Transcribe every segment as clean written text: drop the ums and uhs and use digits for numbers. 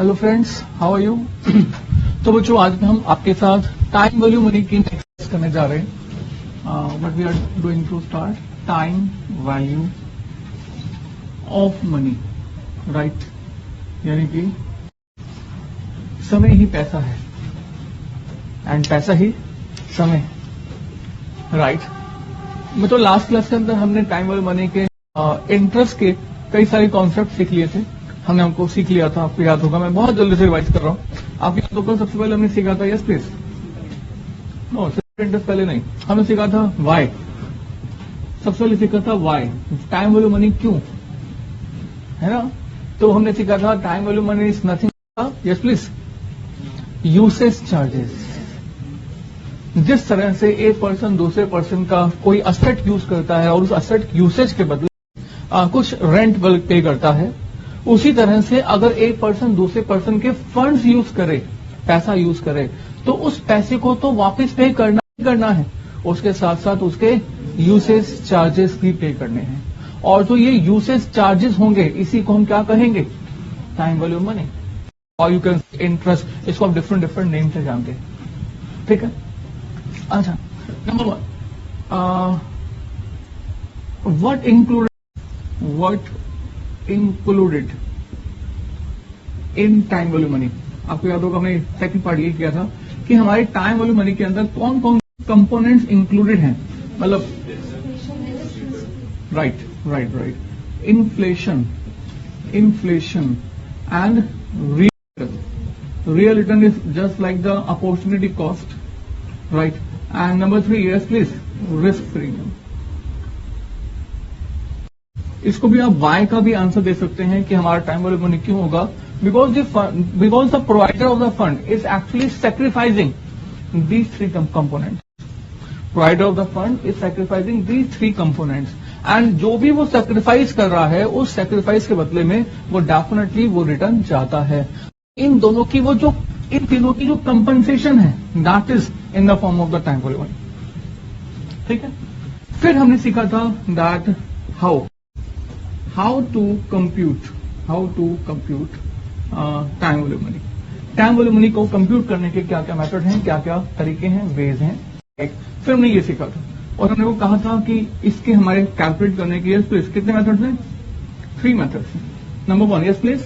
Hello friends, how are you. तो बच्चों, आज हम आपके साथ टाइम वैल्यू मनी की एक्सरसाइज करने जा रहे हैं। But we are going to start time value of money, right. यानी कि समय ही पैसा है एंड पैसा ही समय, राइट। मैं तो लास्ट क्लास के अंदर हमने टाइम वैल्यू मनी के इंटरेस्ट के कई सारे कॉन्सेप्ट सीख लिए थे। हमको सीख लिया था, आपको याद होगा। मैं बहुत जल्दी से रिवाइज कर रहा हूँ। आपको याद होगा सबसे पहले हमने सीखा था यस प्लीज, नो सिर्फ इंटरेस्ट पहले नहीं, हमने सीखा था वाई। सबसे पहले सीखा था वाई, टाइम वैल्यू मनी क्यों, है ना। तो हमने सीखा था time value money is nothing, yes please, usage charges. जिस तरह से एक पर्सन दूसरे पर्सन का कोई असेट यूज करता है और उस असेट यूसेज के बदले कुछ रेंट पे करता है, उसी तरह से अगर एक पर्सन दूसरे पर्सन के फंड्स यूज करे, पैसा यूज करे, तो उस पैसे को तो वापस पे करना है, उसके साथ साथ उसके यूसेज चार्जेस भी पे करने हैं। और जो ये यूसेज चार्जेस होंगे, इसी को हम क्या कहेंगे, टाइम वैल्यू मनी, और यू कैन इंटरेस्ट। इसको आप डिफरेंट डिफरेंट नेम से जानते हैं, ठीक है। अच्छा, number 1, what included in time value money. आपको याद होगा हमने सेकंड पार्ट ये किया था कि हमारे टाइम वैल्यू मनी के अंदर कौन कौन कंपोनेंट्स इंक्लूडेड हैं, मतलब right, inflation and real return is just like the opportunity cost, right. And number 3, yes please, risk premium. इसको भी आप वाई का भी आंसर दे सकते हैं कि हमारा टाइम वैल्यू मनी क्यों होगा, because the provider of the fund is actually sacrificing these 3 components. Provider of the fund is sacrificing these 3 components, and जो भी वो सैक्रिफाइस कर रहा है, उस सैक्रिफाइस के बदले में वो डेफिनेटली वो रिटर्न चाहता है। इन तीनों की जो कंपनसेशन है, that is in the form of the time value money, ठीक है। फिर हमने सीखा था that how to compute time value money. Time value money को कंप्यूट करने के क्या क्या मेथड हैं, क्या क्या तरीके हैं, वेज हैं, राइट। फिर हमने ये सीखा था और हमने वो कहा था कि इसके हमारे कैलकुलेट करने के, यस प्लीज, कितने मेथड्स हैं, 3 मेथड्स हैं। Number 1, yes please,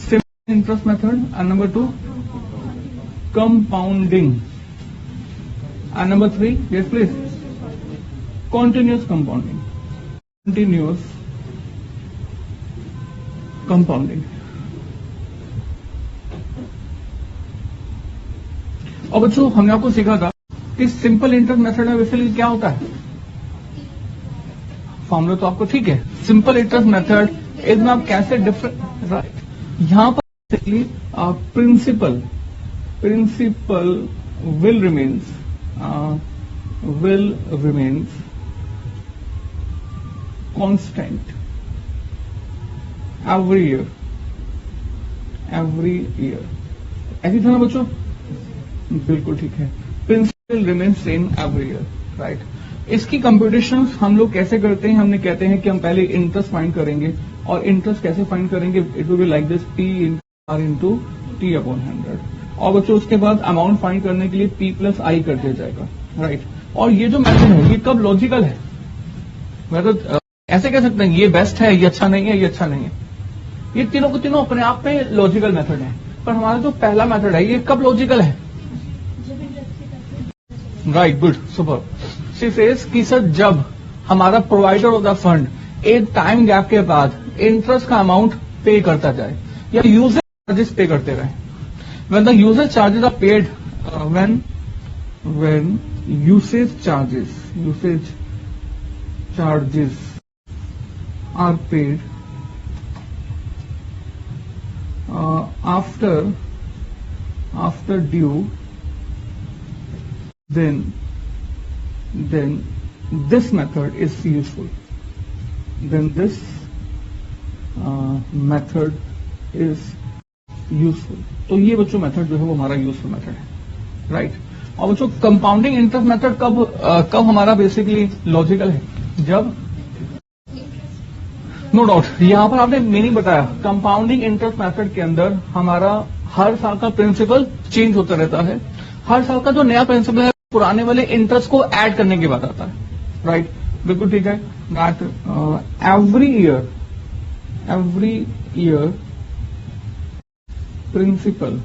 simple interest method, and number 2 compounding, and number 3, yes please, continuous compounding. और बच्चों, हमने आपको सीखा था कि सिंपल इंटरेस्ट मेथड में बेसिकली क्या होता है, फॉर्मूला तो आपको ठीक है। सिंपल इंटरेस्ट मेथड इसमें आप कैसे डिफरेंट, राइट, यहां पर basically principal will remains constant every year। ऐसी था ना बच्चों, बिल्कुल ठीक है। Principal remain same every year, right. इसकी कंप्यूटेशन हम लोग कैसे करते हैं, हमने कहते हैं कि हम पहले इंटरेस्ट फाइंड करेंगे, और इंटरेस्ट कैसे फाइंड करेंगे, it will be like this, P/R × T/100। और बच्चों उसके बाद अमाउंट फाइंड करने के लिए P+I कर दिया जाएगा, राइट। और ये जो मेथड है, ये कब लॉजिकल है, मैं तो ऐसे कह सकते हैं ये बेस्ट है, ये अच्छा नहीं है, ये अच्छा नहीं है। ये तीनों को तीनों अपने आप में लॉजिकल मेथड है, पर हमारा जो पहला मेथड है, ये कब लॉजिकल है, right, good, super. She says कि सर, जब हमारा प्रोवाइडर ऑफ द फंड एक टाइम गैप के बाद इंटरेस्ट का अमाउंट पे करता जाए या यूजेज चार्जेस पे करते रहे। When the usages charges are paid, when usage charges are paid after due, then this method is useful. तो ये बच्चों मेथड जो है वो हमारा यूजफुल मेथड है, राइट। और बच्चों कंपाउंडिंग इंटरेस्ट मेथड कब हमारा बेसिकली लॉजिकल है, जब नो डाउट। यहाँ पर आपने मीनिंग बताया, कंपाउंडिंग इंटरेस्ट मेथड के अंदर हमारा हर साल का प्रिंसिपल चेंज होता रहता है। हर साल का जो नया प्रिंसिपल है पुराने वाले इंटरेस्ट को ऐड करने के बाद आता है, राइट? बिल्कुल ठीक है। That every year principal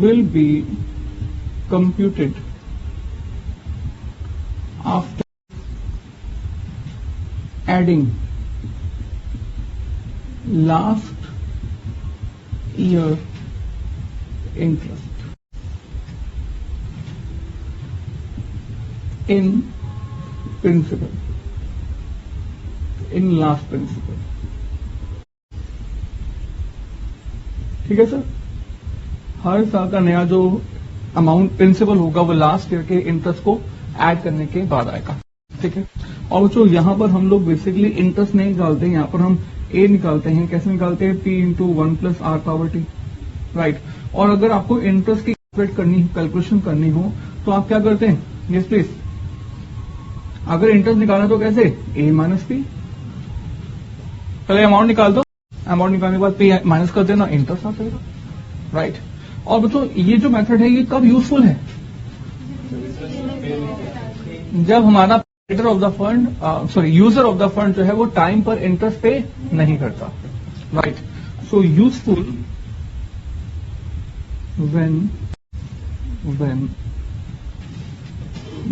will be computed after adding last year interest in principal, in last principal। ठीक है सर? हर साल का नया जो अमाउंट प्रिंसिपल होगा वो लास्ट ईयर के इंटरेस्ट को ऐड करने के बाद आएगा, ठीक है? और बच्चों यहाँ पर हम लोग बेसिकली इंटरेस्ट नहीं निकालते, यहाँ पर हम ए निकालते हैं। कैसे निकालते हैं? P into 1 plus R power T, right? और अगर आपको इंटरेस्ट की कैलकुलेशन करनी हो तो आप क्या करते हैं? Yes please. अगर इंटरेस्ट निकालना तो कैसे? ए माइनस पी। पहले अमाउंट निकाल दो, अमाउंट निकालने के बाद पी माइनस कर देना, इंटरेस्ट आ जाएगा, राइट? और बच्चों ये जो मेथड है ये कब यूजफुल है? जब हमारा creator of the fund user of the fund जो है वो टाइम पर इंटरेस्ट पे नहीं करता, right? So useful when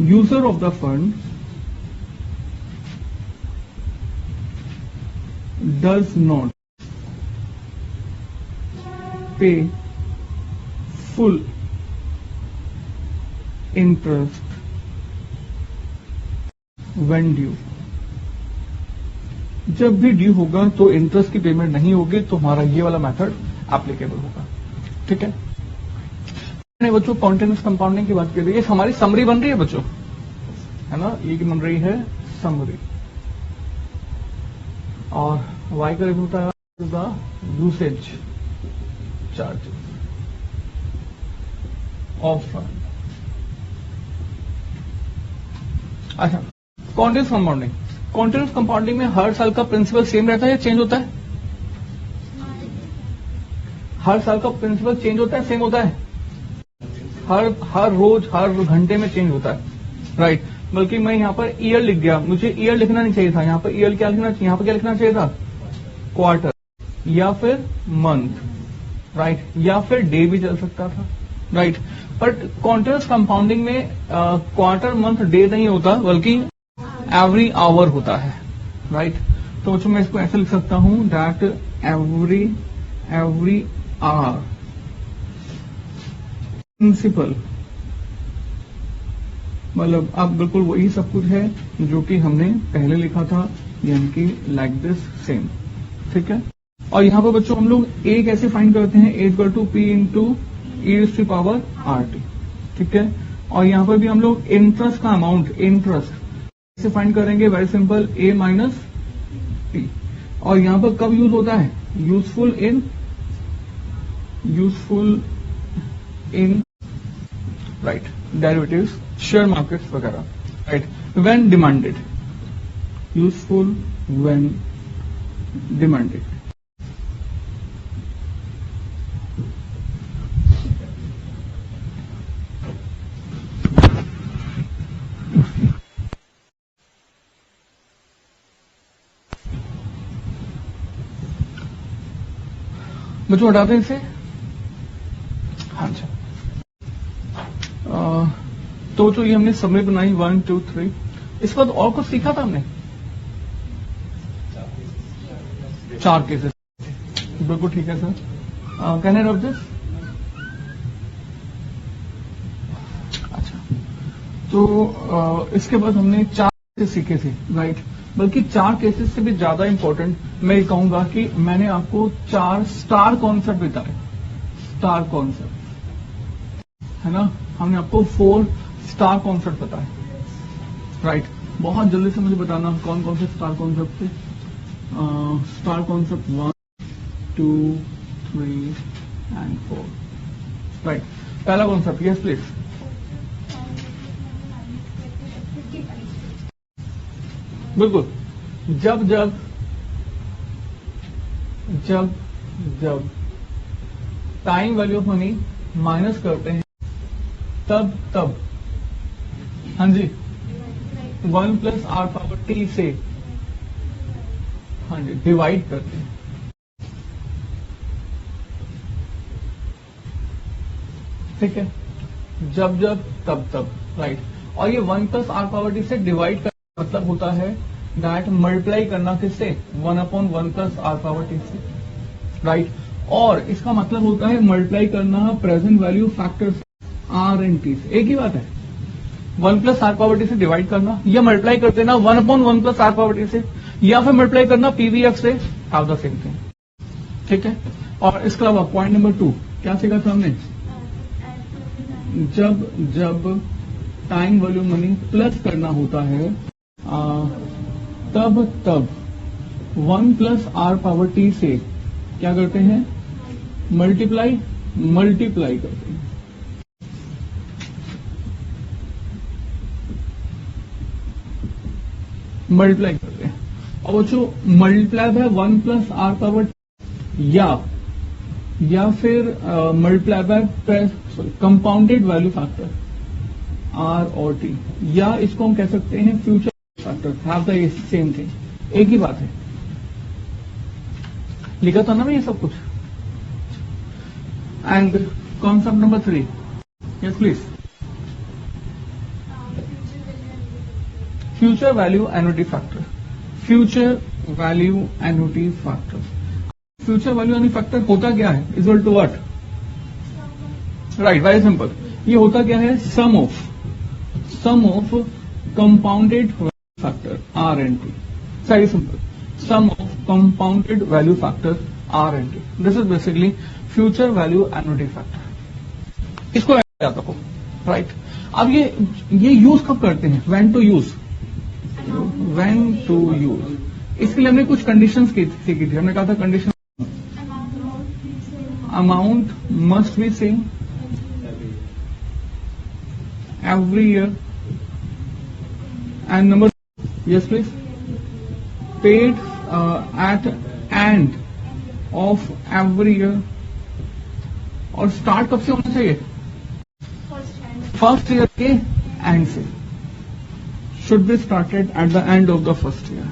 user of the fund does not पे full interest when due। जब भी ड्यू होगा तो इंटरेस्ट की पेमेंट नहीं होगी तो हमारा ये वाला मेथड एप्लीकेबल होगा, ठीक है? मैंने बच्चों कॉन्टिन्यूस कंपाउंडिंग की बात की थी, ये हमारी समरी बन रही है बच्चों, है ना? ये की बन रही है समरी, और वाई का रिव्यू होता है the usage charges of fund. अच्छा, कॉन्टिन्यूस कंपाउंडिंग। कॉन्टिन्यूस कंपाउंडिंग में हर साल का प्रिंसिपल सेम रहता है या चेंज होता है? हर साल का प्रिंसिपल चेंज होता है, सेम होता है? हर रोज हर घंटे में चेंज होता है, राइट? बल्कि मैं यहाँ पर ईयर लिख दिया, मुझे ईयर लिखना नहीं चाहिए था। यहाँ पर ईयर क्या लिखना चाहिए? यहाँ पर क्या लिखना चाहिए था? क्वार्टर या फिर मंथ, राइट? या फिर डे भी चल सकता था, राइट? बट कॉन्टिन्यूस कंपाउंडिंग में क्वार्टर मंथ डे नहीं होता बल्कि एवरी आवर होता है, राइट? तो बच्चों मैं इसको ऐसे लिख सकता हूं दैट एवरी आवर प्रिंसिपल, मतलब अब बिल्कुल वही सब कुछ है जो कि हमने पहले लिखा था, यानी कि लाइक दिस सेम, ठीक है? और यहां पर बच्चों हम लोग ए कैसे फाइंड करते हैं? A equal to P into e power R T, ठीक है? और यहां पर भी हम लोग इंटरेस्ट का अमाउंट, इंटरेस्ट कैसे फाइंड करेंगे? Very simple, A minus T. और यहां पर कब यूज होता है? Useful in right derivatives, share markets वगैरह, right? When demanded, useful when demanded. बच्चों हटाते हैं इसे। हाँ जी, तो जो ये हमने समरी बनाई 1 2 3, इसके बाद और कुछ सीखा था हमने? 4 केसेस, बिल्कुल ठीक है sir. Can I rub this? अच्छा, तो इसके बाद हमने 4 केसेस सीखे थे, राइट? बल्कि 4 केसेस से भी ज्यादा इंपॉर्टेंट मैं ये कहूंगा कि मैंने आपको 4 स्टार कॉन्सेप्ट बताए। स्टार कॉन्सेप्ट, है ना? हमने आपको 4 स्टार कॉन्सेप्ट बताए, राइट? बहुत जल्दी से मुझे बताना कौन कौन से स्टार कॉन्सेप्ट थे। Star concept 1 2 3 and 4, right? पहला कॉन्सेप्ट, यस प्लीज। बिल्कुल, जब जब जब जब time value of money minus करते हैं तब तब, हाँ जी, 1 प्लस आर पावर टी से, हाँ जी, डिवाइड करते हैं। ठीक है, जब जब तब तब, राइट। और ये 1 प्लस आर पावर टी से डिवाइड करना मतलब होता है दैट मल्टीप्लाई करना किससे, 1/1 प्लस आर पावर टी से, राइट। और इसका मतलब होता है मल्टीप्लाई करना present value factor R and T से। एक ही बात है, 1 प्लस आर पावर टी से डिवाइड करना या मल्टीप्लाई कर देना 1/1 प्लस आर पावर टी से, या फिर मल्टीप्लाई करना पीवीएफ से, हाउ द सेम थिंग। ठीक है, और इसके अलावा पॉइंट नंबर 2 क्या सीखा था हमने, जब जब टाइम वैल्यू मनी प्लस करना होता है तब तब 1 प्लस आर पावर टी से क्या करते हैं, मल्टीप्लाई करते हैं। मल्टीप्लाई करते हैं, और वो जो मल्टीप्लाई है 1 प्लस आर पावर या फिर multiply by compounded value factor R और टी, या इसको हम कह सकते हैं future factor, have the same thing, एक ही बात है। लिखा था ना मैं ये सब कुछ। And concept number 3, yes please, future value annuity factor. Future value annuity factor, future value annuity factor होता क्या है, is equal to what, right, very simple. ये होता क्या है, sum of compounded value factor R and T, very simple, sum of compounded value factor R and T, this is basically future value annuity factor. इसको याद रखो, right. अब ये use कब करते हैं, व्हेन टू यूज, इसके लिए हमने कुछ कंडीशंस सीखी थी। हमने कहा था condition, amount must be same every year, and number, yes please, paid at end of every year, और स्टार्ट कब से होना चाहिए, फर्स्ट ईयर के एंड से, should be started at the end of the first year.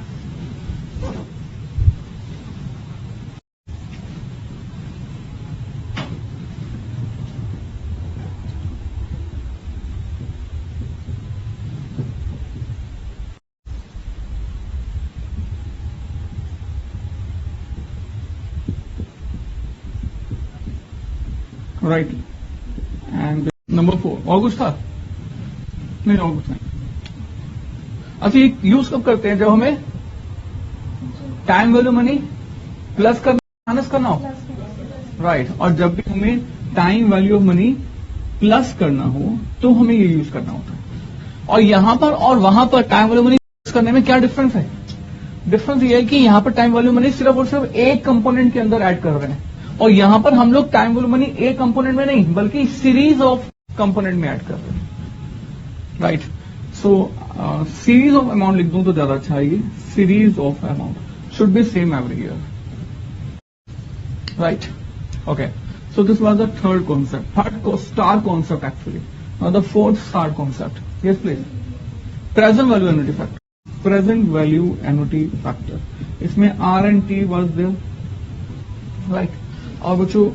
Right, and number 4 और कुछ था नहीं, और कुछ नहीं। अच्छा, ये यूज कब करते हैं, जब हमें टाइम वैल्यू मनी प्लस करना माइनस करना हो, राइट। और जब भी हमें time value of money plus करना हो तो हमें ये यूज करना होता है। और यहां पर और वहां पर टाइम वैल्यू मनी प्लस करने में क्या डिफरेंस है, डिफरेंस ये है कि यहां पर टाइम वैल्यू मनी सिर्फ और सिर्फ एक कंपोनेंट के अंदर ऐड कर रहे हैं, और यहां पर हम लोग टाइम वैल्यू मनी एक कंपोनेंट में नहीं बल्कि सीरीज ऑफ कंपोनेंट में ऐड कर रहे हैं, right. So series of amount लिख दूं तो ज्यादा अच्छा है, ये series of amount should be same every year, right. Okay, so this was the third concept, third star concept actually. Now the fourth star concept, yes please, present value annuity factor. Present value annuity factor, इसमें are and T was there, right. और बच्चों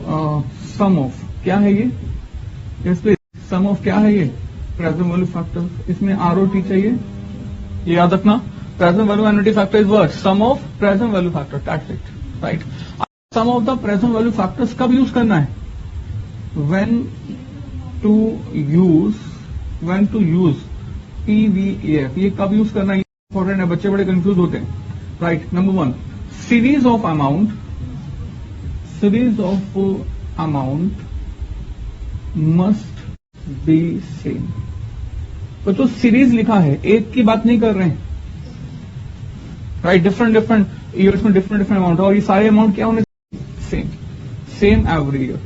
सम of क्या है ये, yes please, some of क्या है ये, present value factor, इसमें आर और टी चाहिए, ये याद रखना। Present value annuity factor is what, sum of present value factor, that's it, right. Sum of the present value factors कब यूज करना है, व्हेन टू यूज पीवीएफ, ये कब यूज करना है, इंपॉर्टेंट है, बच्चे बड़े कंफ्यूज होते हैं, right. Number 1, series of amount must be same. तो सीरीज लिखा है, एक की बात नहीं कर रहे हैं, राइट। डिफरेंट ईयर्स में डिफरेंट अमाउंट, और ये सारे अमाउंट क्या होने, सेम एवरी ईयर,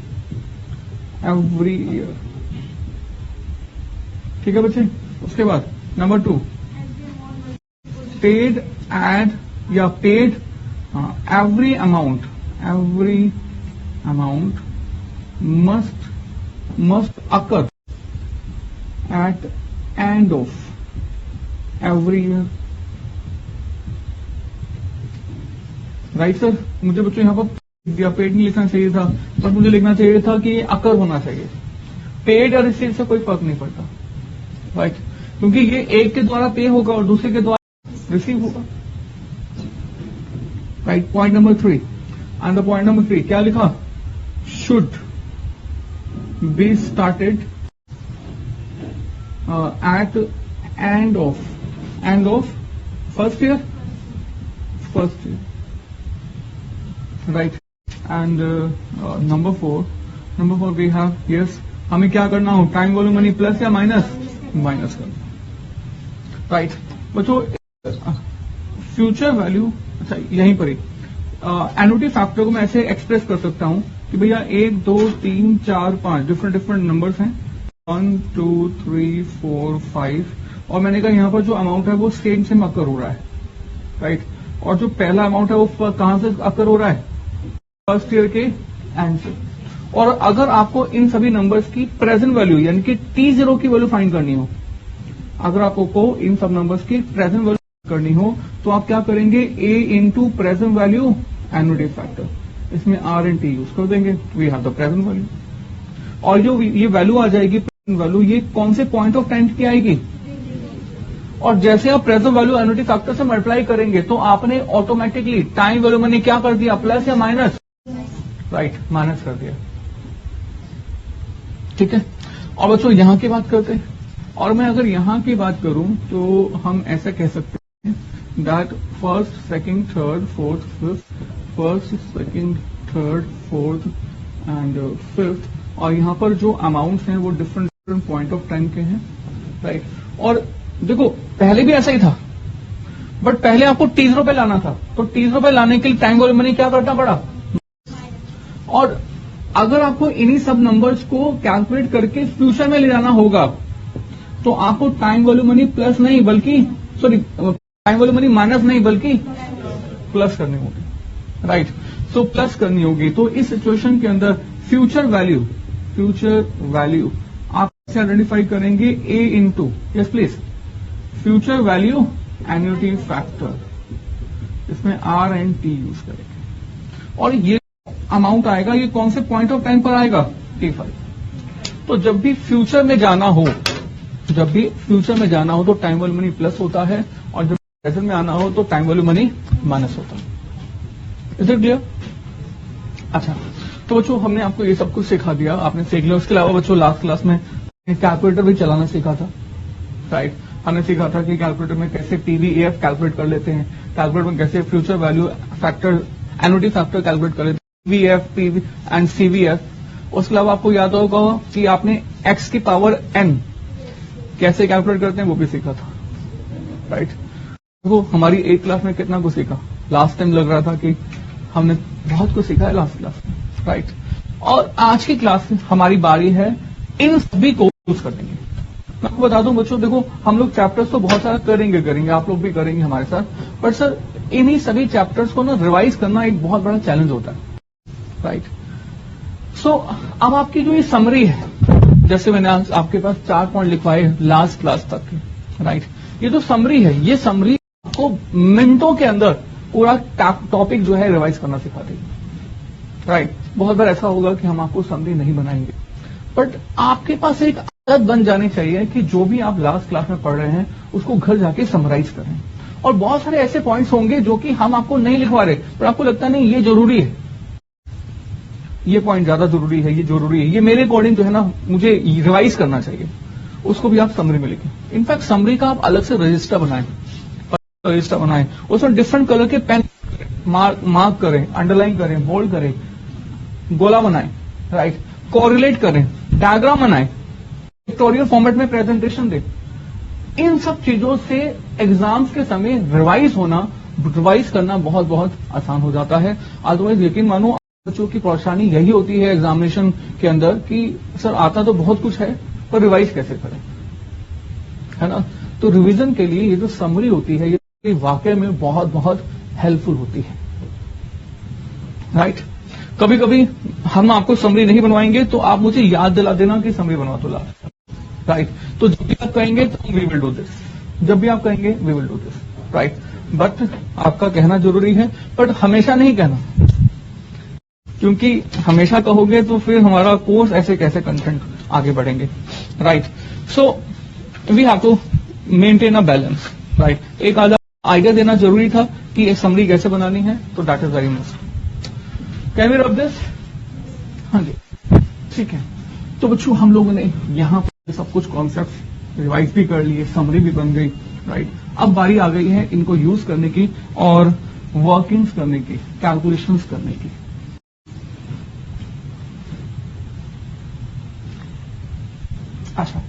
ठीक है बच्चे। उसके बाद नंबर 2, पेड एड या paid every amount must occur at end of every year. Right sir, मुझे बच्चों यहाँ पर या पेड नहीं लिखना चाहिए था, बट मुझे लिखना चाहिए था कि ये अकर होना चाहिए। पेड और रिसीव से कोई फर्क नहीं पड़ता, राइट, क्योंकि ये एक के द्वारा पे होगा और दूसरे के द्वारा रिसीव होगा। Right, point number 3 and the point number 3 क्या लिखा? Should be started at end of first year, right. And number 4 we have, yes, हमें क्या करना हो? टाइम वॉल्यूम मनी प्लस या माइनस करना, राइट। बच्चों फ्यूचर वैल्यू, अच्छा यहीं पर ही एनुटी फैक्टर को मैं ऐसे एक्सप्रेस कर सकता हूं कि भैया 1 2 3 4 5 डिफरेंट नंबर्स हैं, 1 2 3 4 5, और मैंने कहा यहां पर जो अमाउंट है वो सेम अकर हो रहा है, राइट। और जो पहला अमाउंट है वो कहां से अकर हो रहा है? फर्स्ट ईयर के एंड से। और अगर आपको इन सभी नंबर्स की प्रेजेंट वैल्यू यानी कि T0 की वैल्यू फाइंड करनी हो, अगर आपको इन सब नंबर्स की प्रेजेंट वैल्यू करनी हो तो आप क्या करेंगे? A into present value annuity factor, इसमें R एंड T यूज कर देंगे, we have the present value. और जो ये वैल्यू आ जाएगी प्रेजेंट वैल्यू, ये कौन से पॉइंट ऑफ टाइम की आएगी? और जैसे आप प्रेजेंट वैल्यू एनुटी फैक्टर से मल्टीप्लाई करेंगे तो आपने ऑटोमेटिकली टाइम वैल्यू मैंने क्या कर दिया? प्लस या माइनस? राइट, माइनस कर दिया, ठीक है। और बच्चों यहां की बात करते हैं, और मैं अगर यहां की बात करूं तो हम ऐसा कह सकते हैं that first second third fourth fifth, first second third fourth and fifth, और यहां पर जो अमाउंट्स हैं वो डिफरेंट पॉइंट ऑफ टाइम के हैं, राइट। और देखो पहले भी ऐसा ही था, बट पहले आपको T0 पे लाना था, तो T0 पे लाने के लिए टाइम वॉल्यूम मनी क्या करना पड़ा? और अगर आपको इन्हीं सब नंबर्स को कैलकुलेट करके फ्यूचर में ले जाना होगा तो आपको टाइम वॉल्यूम मनी प्लस नहीं बल्कि टाइम वॉल्यूम मनी माइनस नहीं बल्कि प्लस करनी होगी, राइट। सो प्लस करनी होगी। तो इस सिचुएशन के अंदर फ्यूचर वैल्यू आप कैसे आइडेंटिफाई करेंगे? A into, yes please, future value annuity factor, इसमें R एंड T यूज करेंगे। और ये अमाउंट आएगा, ये कौन से पॉइंट ऑफ टाइम पर आएगा? T5। तो जब भी फ्यूचर में जाना हो तो टाइम वॉल्यूम मनी प्लस होता है, और जब प्रेजेंट में आना हो तो टाइम वॉल्यूम मनी माइनस होता है। Is it clear? अच्छा, तो बच्चों हमने आपको ये सब कुछ सिखा दिया, आपने सीख लिया। उसके अलावा बच्चों लास्ट क्लास में कैलकुलेटर भी चलाना सीखा था, राइट। हमने सीखा था कि कैलकुलेटर में कैसे PVAF कैलकुलेट कर लेते हैं, कैलकुलेटर में कैसे future value factor annuity factor calculate कर लेते हैं, VF, PV एंड CVF। उसके अलावा आपको याद होगा कि आपने x की पावर n कैसे कैलकुलेट करते हैं वो भी सीखा था, राइट। देखो हमारी एक क्लास में कितना कुछ सीखा, लास्ट टाइम लग रहा था कि हमने बहुत कुछ सीखा है लास्ट क्लास में, राइट। और आज की क्लास में हमारी बारी है इन सभी को यूज करने की। मैं आपको बता दूं बच्चों, देखो हम लोग चैप्टर्स तो बहुत सारा करेंगे, आप लोग भी करेंगे हमारे साथ, बट सर इन्हीं सभी चैप्टर्स को ना रिवाइज करना एक बहुत बड़ा चैलेंज होता है, राइट। सो अब आपकी जो ये समरी है, जैसे मैंने आपके पास 4 पॉइंट लिखवाए लास्ट क्लास तक के, राइट। ये जो समरी है, ये समरी आपको मिनटों के अंदर पूरा टॉपिक जो है रिवाइज करना सिखा देगी, राइट। बहुत बार ऐसा होगा कि हम आपको समरी नहीं बनाएंगे, बट आपके पास एक आदत बन जानी चाहिए कि जो भी आप लास्ट क्लास में पढ़ रहे हैं उसको घर जाके समराइज करें। और बहुत सारे ऐसे पॉइंट्स होंगे जो कि हम आपको नहीं लिखवा रहे, पर आपको लगता नहीं ये जरूरी है, ये पॉइंट ज्यादा जरूरी है, ये जरूरी है, ये मेरे अकॉर्डिंग जो है ना मुझे रिवाइज करना चाहिए, उसको भी आप समरी में लिखें। इनफैक्ट समरी का आप अलग से रजिस्टर बनाएं, उसमें डिफरेंट कलर के पेन मार्क करें, अंडरलाइन करें, बोल्ड करें, गोला बनाएं, राइट, कोरिलेट करें, डायग्राम बनाएं, पिक्टोरियल फॉर्मेट में प्रेजेंटेशन दें। इन सब चीजों से एग्जाम्स के समय रिवाइज करना बहुत बहुत आसान हो जाता है। अदरवाइज यकीन मानो बच्चों की परेशानी यही होती है एग्जामिनेशन के अंदर कि सर आता तो बहुत कुछ है पर रिवाइज कैसे करें, है ना। तो रिवीजन के लिए ये जो समरी होती है, ये ये वाकई में बहुत बहुत हेल्पफुल होती है, राइट। कभी कभी हम आपको समरी नहीं बनवाएंगे तो आप मुझे याद दिला देना कि समरी बनवा दो लास्ट, राइट। तो जब भी आप कहेंगे तो वी विल डू दिस, जब भी आप कहेंगे we will do this, right. But आपका कहना जरूरी है, बट हमेशा नहीं कहना, क्योंकि हमेशा कहोगे तो फिर हमारा कोर्स ऐसे कैसे कंटेंट आगे बढ़ेंगे, right. So we have to maintain a balance, right. एक आधा आइडिया देना जरूरी था कि एक समरी कैसे बनानी है, तो that is very must. Can we rub this? हाँ जी, ठीक है। तो बच्चों हम लोगों ने यहाँ पर सब कुछ कॉन्सेप्ट रिवाइज भी कर लिए, समरी भी बन गई, राइट। अब बारी आ गई है इनको यूज करने की और वर्किंग्स करने की, कैलकुलेशंस करने की। अच्छा,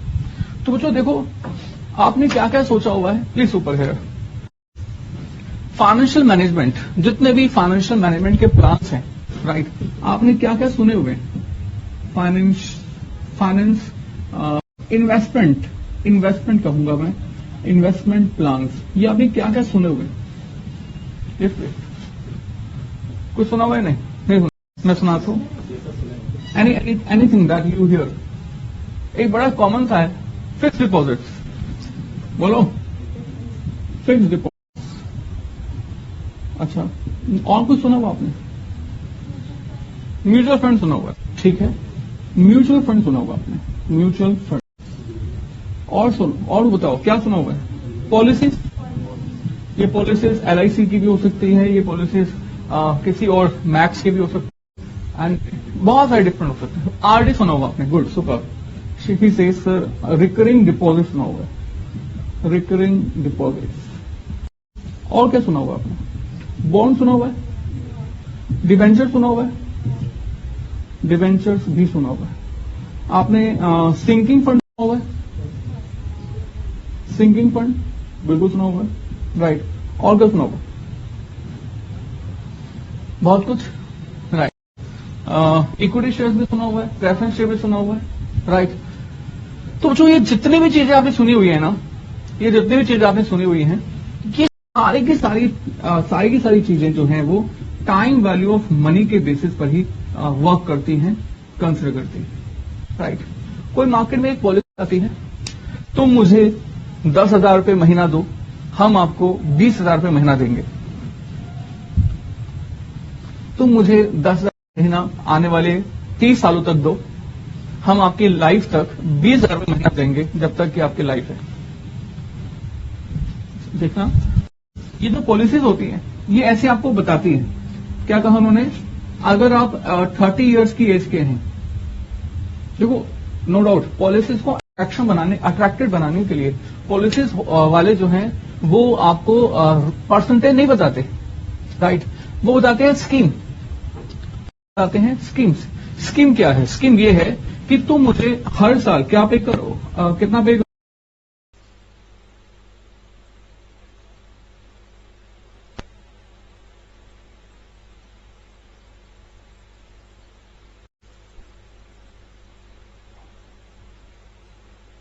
तो बच्चों देखो आपने क्या क्या सोचा हुआ है, प्लीज ऊपर है फाइनेंशियल मैनेजमेंट, जितने भी फाइनेंशियल मैनेजमेंट के प्लान्स हैं, राइट। आपने क्या क्या सुने हुए हैं? फाइनेंस इन्वेस्टमेंट कहूंगा मैं, इन्वेस्टमेंट प्लान्स, ये आपने क्या क्या सुने हुए हैं? कुछ सुना हुआ है? नहीं सुना। मैं सुनाता हूं, एनीथिंग दैट यू हियर। एक बड़ा कॉमन सा है फिक्स डिपॉजिट्स, बोलो फिक्स डिपॉजिट। अच्छा, और कुछ सुना हुआ आपने? म्यूचुअल फंड सुना हुआ, ठीक है। म्यूचुअल फंड सुना हुआ आपने, म्यूचुअल फंड। और बताओ क्या सुना हुआ है? पॉलिसीज, ये पॉलिसीज LIC की भी हो सकती है, ये पॉलिसीज किसी और मैक्स की भी हो सकती है, एंड बहुत सारे डिफरेंट हो सकते हैं। RD सुना हुआ आपने, good, super. He says sir recurring deposit सुना हुआ है, रिकरिंग डिपॉजिट। और क्या सुना हुआ आपने? बॉन्ड सुना हुआ है, डिबेंचर सुना हुआ है, डिबेंचर्स भी सुना हुआ है आपने। सिंकिंग फंड सुना हुआ है, सिंकिंग फंड बिल्कुल सुना हुआ है, राइट। और क्या सुना हुआ? बहुत कुछ, राइट। इक्विटी शेयर्स भी सुना हुआ है, प्रेफरेंस शेयर भी सुना हुआ है, राइट। तो जो ये जितनी भी चीजें आपने सुनी हुई है ना, ये जितनी भी चीजें आपने सुनी हुई हैं, ये सारी की सारी चीजें जो हैं वो टाइम वैल्यू ऑफ मनी के बेसिस पर ही वर्क करती हैं, कंसिडर करती हैं, राइट। कोई मार्केट में एक पॉलिसी आती है, तुम मुझे 10,000 रुपये महीना दो, हम आपको 20,000 रुपये महीना देंगे। तुम मुझे 10,000 महीना आने वाले 30 सालों तक दो, हम आपकी लाइफ तक 20,000 रुपये महीना देंगे, जब तक कि आपकी लाइफ है। देखना, ये जो पॉलिसीज होती हैं ये ऐसे आपको बताती हैं। क्या कहा उन्होंने? अगर आप 30 इयर्स की एज के हैं, देखो नो डाउट पॉलिसीज को अट्रैक्टिव बनाने के लिए पॉलिसीज वाले जो हैं वो आपको परसेंटेज नहीं बताते, राइट। वो बताते हैं स्कीम, बताते हैं स्कीम्स। स्कीम क्या है? स्कीम ये है कि तुम मुझे हर साल क्या पे करो, कितना पे करो।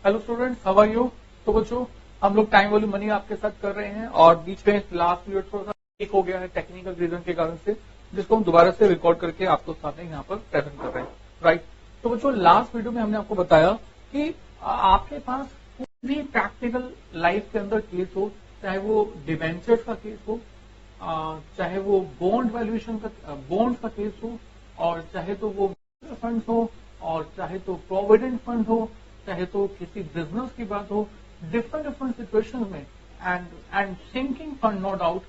Hello students, how are you? तो बच्चों हम लोग टाइम वैल्यू मनी आपके साथ कर रहे हैं और बीच में लास्ट पीरियड थोड़ा सा एक हो गया है टेक्निकल रीजन के कारण से, जिसको हम दोबारा से रिकॉर्ड करके आपको सामने यहाँ पर प्रेजेंट कर रहे हैं, राइट। तो बच्चों लास्ट वीडियो में हमने आपको बताया कि आपके पास कोई भी प्रैक्टिकल लाइफ के अंदर केस हो, चाहे वो डिबेंचर्स का केस हो, चाहे वो बॉन्ड वैल्यूएशन का बॉन्ड का केस हो, और चाहे तो वो फंड हो, और चाहे तो प्रोविडेंट फंड हो, चाहे तो किसी बिजनेस की बात हो, डिफरेंट सिचुएशंस में, and sinking fund, no doubt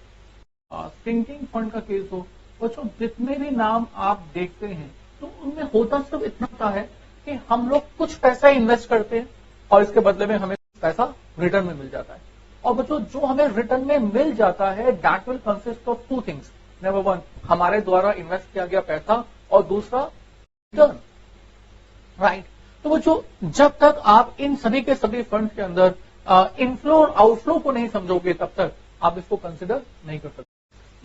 sinking fund का केस हो। बच्चों जितने भी नाम आप देखते हैं तो उनमें होता सिर्फ इतना होता है कि हम लोग कुछ पैसा इन्वेस्ट करते हैं और इसके बदले में हमें पैसा रिटर्न में मिल जाता है। और बच्चों जो हमें रिटर्न में मिल जाता है that will consist of 2 things. Number 1 हमारे द्वारा इन्वेस्ट किया गया पैसा, और दूसरा रिटर्न, राइट। तो बच्चों जब तक आप इन सभी के सभी फंड्स के अंदर इनफ्लो और आउटफ्लो को नहीं समझोगे तब तक आप इसको कंसिडर नहीं कर सकते।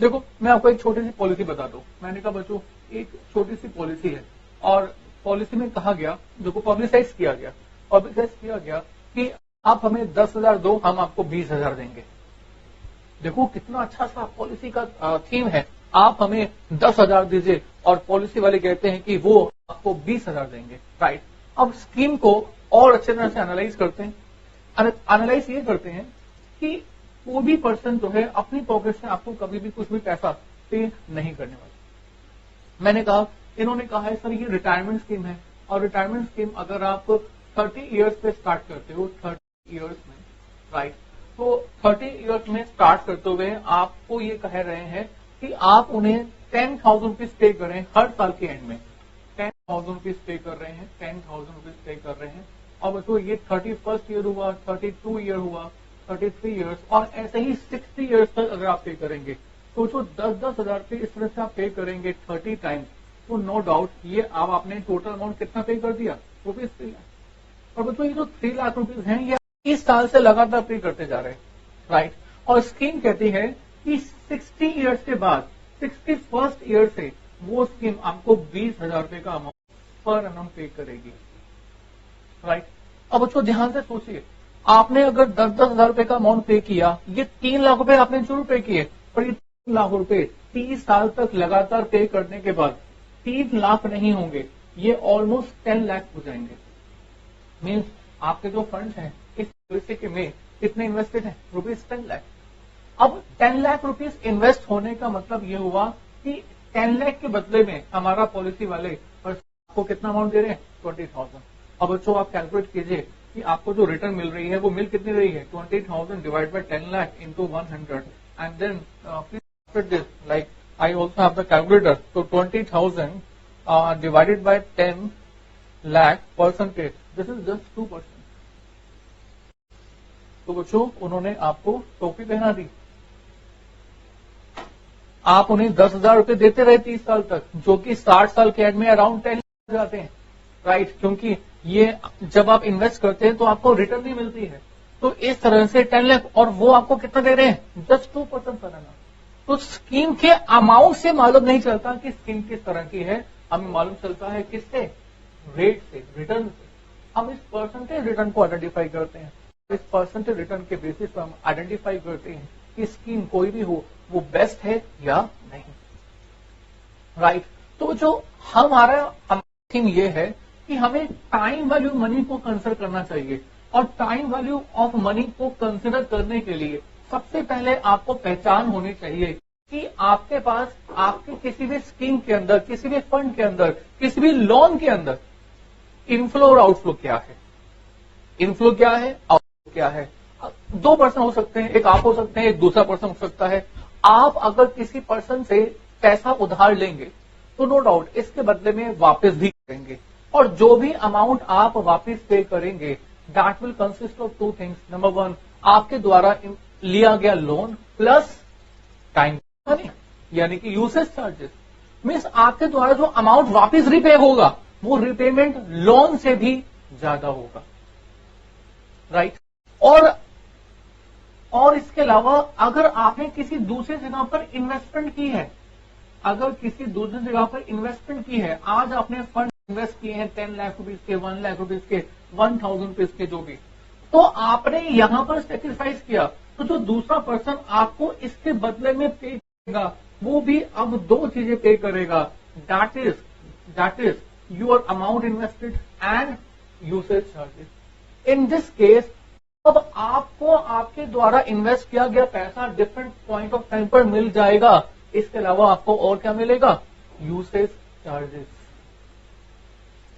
देखो मैं आपको एक छोटी सी पॉलिसी बता दूं। मैंने कहा बच्चों एक छोटी सी पॉलिसी है, और पॉलिसी में कहा गया, देखो पब्लिसाइज किया गया कि आप हमें 10,000 दो, हम आपको 20,000 देंगे। देखो कितना अच्छा सा पॉलिसी का थीम है, आप हमें 10,000 दीजिए और पॉलिसी वाले कहते हैं कि वो आपको 20,000 देंगे, राइट। अब स्कीम को और अच्छे तरह से एनालाइज करते हैं। एनालाइज ये करते हैं कि कोई भी पर्सन जो है अपनी पॉकेट से आपको कभी भी कुछ भी पैसा पे नहीं करने वाला। मैंने कहा, इन्होंने कहा है सर ये रिटायरमेंट स्कीम है, और रिटायरमेंट स्कीम अगर आप 30 इयर्स पे स्टार्ट करते हो, 30 इयर्स में, राइट, तो 30 इयर्स में स्टार्ट करते हुए आपको ये कह रहे हैं कि आप उन्हें 10,000 रुपीज पे करें हर साल के एंड में। 10,000 रुपीज पे कर रहे हैं, 10,000 रुपीज पे कर रहे हैं। और तो ये 31st ईयर हुआ, 32 ईयर हुआ, 33 इयर्स, और ऐसे ही 60 इयर्स तक अगर आप पे करेंगे तो जो 10,000 पे इस तरह से आप पे करेंगे 30 टाइम्स, तो नो डाउट ये अब आपने टोटल अमाउंट कितना पे कर दिया, रुपीज 3 लाख। और बच्चों ये जो 3 लाख रुपीज हैं ये इस साल से लगातार पे करते जा रहे हैं, राइट। और स्कीम कहती है कि 60 इयर्स के बाद 61st ईयर से वो स्कीम आपको 20,000 रुपए का अमाउंट पर एनम पे करेगी, राइट। अब बच्चों ध्यान से सोचिए, आपने अगर 10,000 रुपए का अमाउंट पे किया, ये 3 लाख रुपए आपने जरूर पे किए, पर ये 3 लाख रुपए 30 साल तक लगातार पे करने के बाद 3 लाख नहीं होंगे, ये ऑलमोस्ट 10 लाख हो जाएंगे। मीन्स आपके जो फंड्स हैं इस पॉलिसी में कितने इन्वेस्टेड हैं, ₹10 लाख। अब 10 लाख रुपीज इन्वेस्ट होने का मतलब ये हुआ कि 10 लाख के बदले में हमारा पॉलिसी वाले आपको कितना अमाउंट दे रहे हैं, 20,000। अब बच्चों आप कैलकुलेट कीजिए कि आपको जो रिटर्न मिल रही है वो मिल कितनी रही है, 20,000 divide by 10 lakh into 100, and then please this like I also have the calculator. तो 20,000 divided by 10 lakh percentage, this is just 2%। तो बच्चों उन्होंने आपको टोपी पहना दी, आप उन्हें 10,000 रुपए देते रहे 30 साल तक, जो कि 60 साल के एंड में अराउंड 10 लाख जाते हैं, राइट। क्योंकि ये जब आप इन्वेस्ट करते हैं तो आपको रिटर्न नहीं मिलती है, तो इस तरह से 10 लाख, और वो आपको कितना दे रहे हैं, जस्ट 2% पर एनम। तो स्कीम के अमाउंट से मालूम नहीं चलता कि स्कीम किस तरह की है, हमें मालूम चलता है किससे, रेट से, रिटर्न से। हम इस परसेंटेज रिटर्न को आइडेंटिफाई करते हैं, इस परसेंटेज रिटर्न के बेसिस पर हम आइडेंटिफाई करते हैं कि स्कीम कोई भी हो वो बेस्ट है या नहीं, राइट। तो जो हमारा थीम ये है कि हमें टाइम वैल्यू मनी को कंसिडर करना चाहिए, और टाइम वैल्यू ऑफ मनी को कंसिडर करने के लिए सबसे पहले आपको पहचान होनी चाहिए कि आपके पास आपके किसी भी स्कीम के अंदर, किसी भी फंड के अंदर, किसी भी लोन के अंदर इनफ्लो और आउटफ्लो क्या है। इनफ्लो क्या है, आउटफ्लो क्या है। 2 पर्सन हो सकते हैं, एक आप हो सकते हैं, एक दूसरा पर्सन हो सकता है। आप अगर किसी पर्सन से पैसा उधार लेंगे तो नो डाउट इसके बदले में वापस भी करेंगे, और जो भी अमाउंट आप वापस पे करेंगे that will consist of 2 things. Number 1, आपके द्वारा लिया गया लोन प्लस टाइम मनी, यानी कि यूसेज चार्जेस। मीन्स आपके द्वारा जो अमाउंट वापस रिपे होगा वो रिपेमेंट लोन से भी ज्यादा होगा, राइट। और इसके अलावा अगर आपने किसी दूसरी जगह पर इन्वेस्टमेंट की है, अगर किसी दूसरी जगह पर इन्वेस्टमेंट की है, आज आपने फंड इन्वेस्ट किए हैं 10 लाख रुपीज के, 1 लाख रुपीज के, 1,000 रुपीज के, जो भी, तो आपने यहां पर सेक्रीफाइस किया, तो जो दूसरा पर्सन आपको इसके बदले में पे करेगा वो भी अब 2 चीजें पे करेगा, that is your amount invested and usage charges. In this case अब आपको आपके द्वारा इन्वेस्ट किया गया पैसा डिफरेंट पॉइंट ऑफ टाइम पर मिल जाएगा, इसके अलावा आपको और क्या मिलेगा, यूसेज चार्जेस।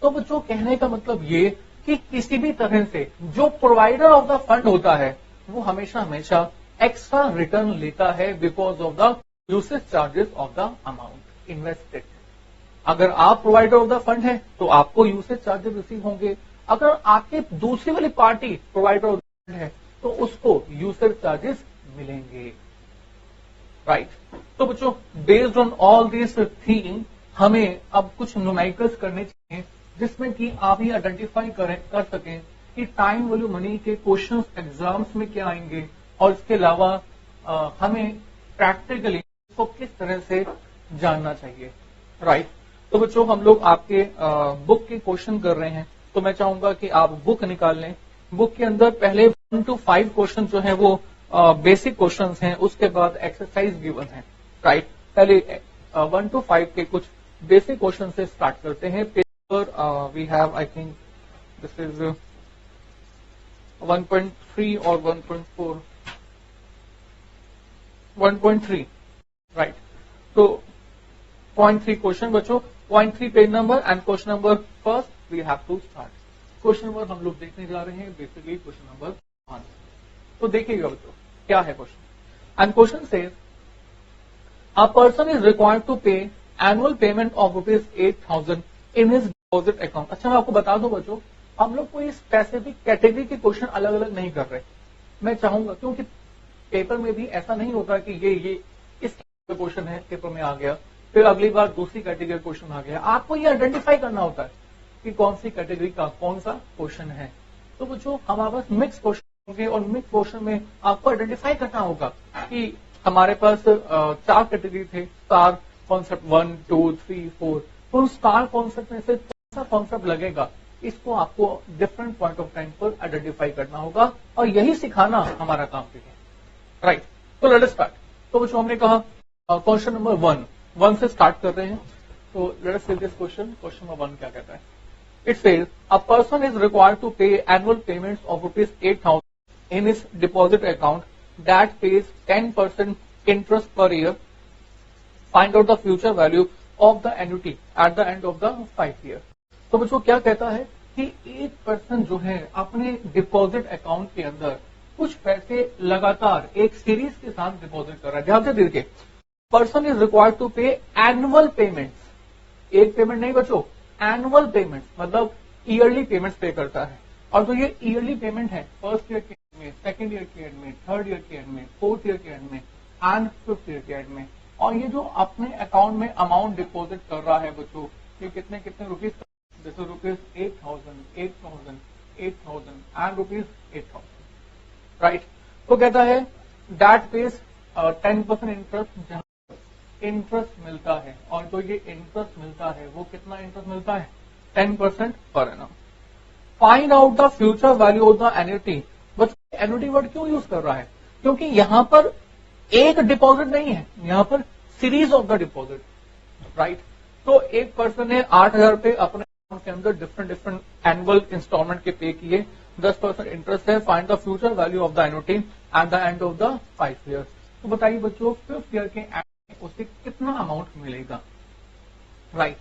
तो बच्चों कहने का मतलब ये कि किसी भी तरह से जो प्रोवाइडर ऑफ द फंड होता है वो हमेशा एक्स्ट्रा रिटर्न लेता है because of the usage charges of the amount invested. अगर आप प्रोवाइडर ऑफ द फंड है तो आपको यूसेज चार्जेस रिसीव होंगे, अगर आपके दूसरी वाली party provider of the fund है तो उसको यूसेज चार्जेस मिलेंगे, राइट। तो बच्चों based on all this theme हमें अब कुछ न्यूमेरिकल्स करने चाहिए जिसमें कि आप ही आइडेंटिफाई कर सकें कि टाइम वैल्यू मनी के क्वेश्चंस एग्जाम्स में क्या आएंगे, और इसके अलावा हमें प्रैक्टिकली इसको किस तरह से जानना चाहिए, राइट। तो बच्चों हम लोग आपके बुक के क्वेश्चन कर रहे हैं, तो मैं चाहूंगा कि आप बुक निकाल लें। बुक के अंदर पहले 1 to 5 क्वेश्चन जो है वो बेसिक क्वेश्चंस हैं, उसके बाद एक्सरसाइज गिवन है, राइट। पहले 1 to 5 के कुछ बेसिक क्वेश्चन से स्टार्ट करते हैं। Paper we have I think this is 1.3 और 1.4, 1.3, राइट। तो 0.3 क्वेश्चन बच्चों, 0.3 page number and question number first we have to start. Question number हम लोग देखने जा रहे हैं, बेसिकली क्वेश्चन नंबर 1। तो देखिएगा बच्चों क्या है question. And question says a person is required to pay annual payment of ₹8,000 in his deposit account. अच्छा मैं आपको बता दूं बच्चों, हम लोग कोई स्पेसिफिक कैटेगरी के क्वेश्चन अलग अलग नहीं कर रहे। मैं चाहूंगा, क्योंकि पेपर में भी ऐसा नहीं होता कि ये इस क्वेश्चन है पेपर में आ गया, फिर अगली बार दूसरी कैटेगरी क्वेश्चन आ गया। आपको ये आइडेंटिफाई करना होता है कि कौन सी कैटेगरी का कौन सा क्वेश्चन है। तो बच्चों हमारे पास मिक्स क्वेश्चन होंगे और मिक्स क्वेश्चन में आपको आइडेंटिफाई करना होगा कि हमारे पास 4 कैटेगरी थे, स्टार कॉन्सेप्ट 1, 2, 3, 4। तो उन स्टार कॉन्सेप्ट में से कौन सा कॉन्सेप्ट लगेगा, इसको आपको डिफरेंट पॉइंट ऑफ टाइम पर आइडेंटिफाई करना होगा और यही सिखाना हमारा काम भी है, राइट। तो लेट अस स्टार्ट। तो बच्चों हमने कहा क्वेश्चन नंबर 1 से स्टार्ट कर रहे हैं। तो let us see this question number 1 क्या कहता है। It says a person is required to pay annual payments of ₹8,000 in his deposit account that pays 10% interest per year. Find out the future value of the annuity at the end of the 5 years. तो बच्चों क्या कहता है कि एक person जो है अपने डिपॉजिट अकाउंट के अंदर कुछ पैसे लगातार एक सीरीज के साथ डिपॉजिट कर रहा है। ध्यान से देखिए, person is required to pay annual payments, एक पेमेंट नहीं बच्चों, एनुअल पेमेंट्स मतलब ईयरली पेमेंट्स पे करता है। और तो ये ईयरली पेमेंट है फर्स्ट ईयर के एंड में, सेकेंड ईयर के एंड में, थर्ड ईयर के एंड में, फोर्थ ईयर के एंड में एंड फिफ्थ ईयर के एंड में। और ये जो अपने अकाउंट में अमाउंट डिपॉजिट कर रहा है बच्चों, ये कितने कितने रुपीज, जैसे ₹8,000, 8,000, 8,000 एंड ₹8,000, राइट। तो कहता है दैट पेज 10% इंटरेस्ट, जहां इंटरेस्ट मिलता है, और जो ये इंटरेस्ट मिलता है वो कितना इंटरेस्ट मिलता है, 10% per annum. Find out the future value of the annuity. बस एन्युटी वर्ड क्यों यूज कर रहा है, क्योंकि यहां पर एक डिपॉजिट नहीं है, यहां पर series of the deposit, right. तो एक पर्सन ने 8,000 रुपए अपने अकाउंट के अंदर डिफरेंट एनुअल इंस्टॉलमेंट के पे किए, 10% इंटरेस्ट है। Find the future value of the annuity at the end of the 5 year. तो बताइए बच्चों, 5th ईयर के एंड में उसे कितना अमाउंट मिलेगा, राइट।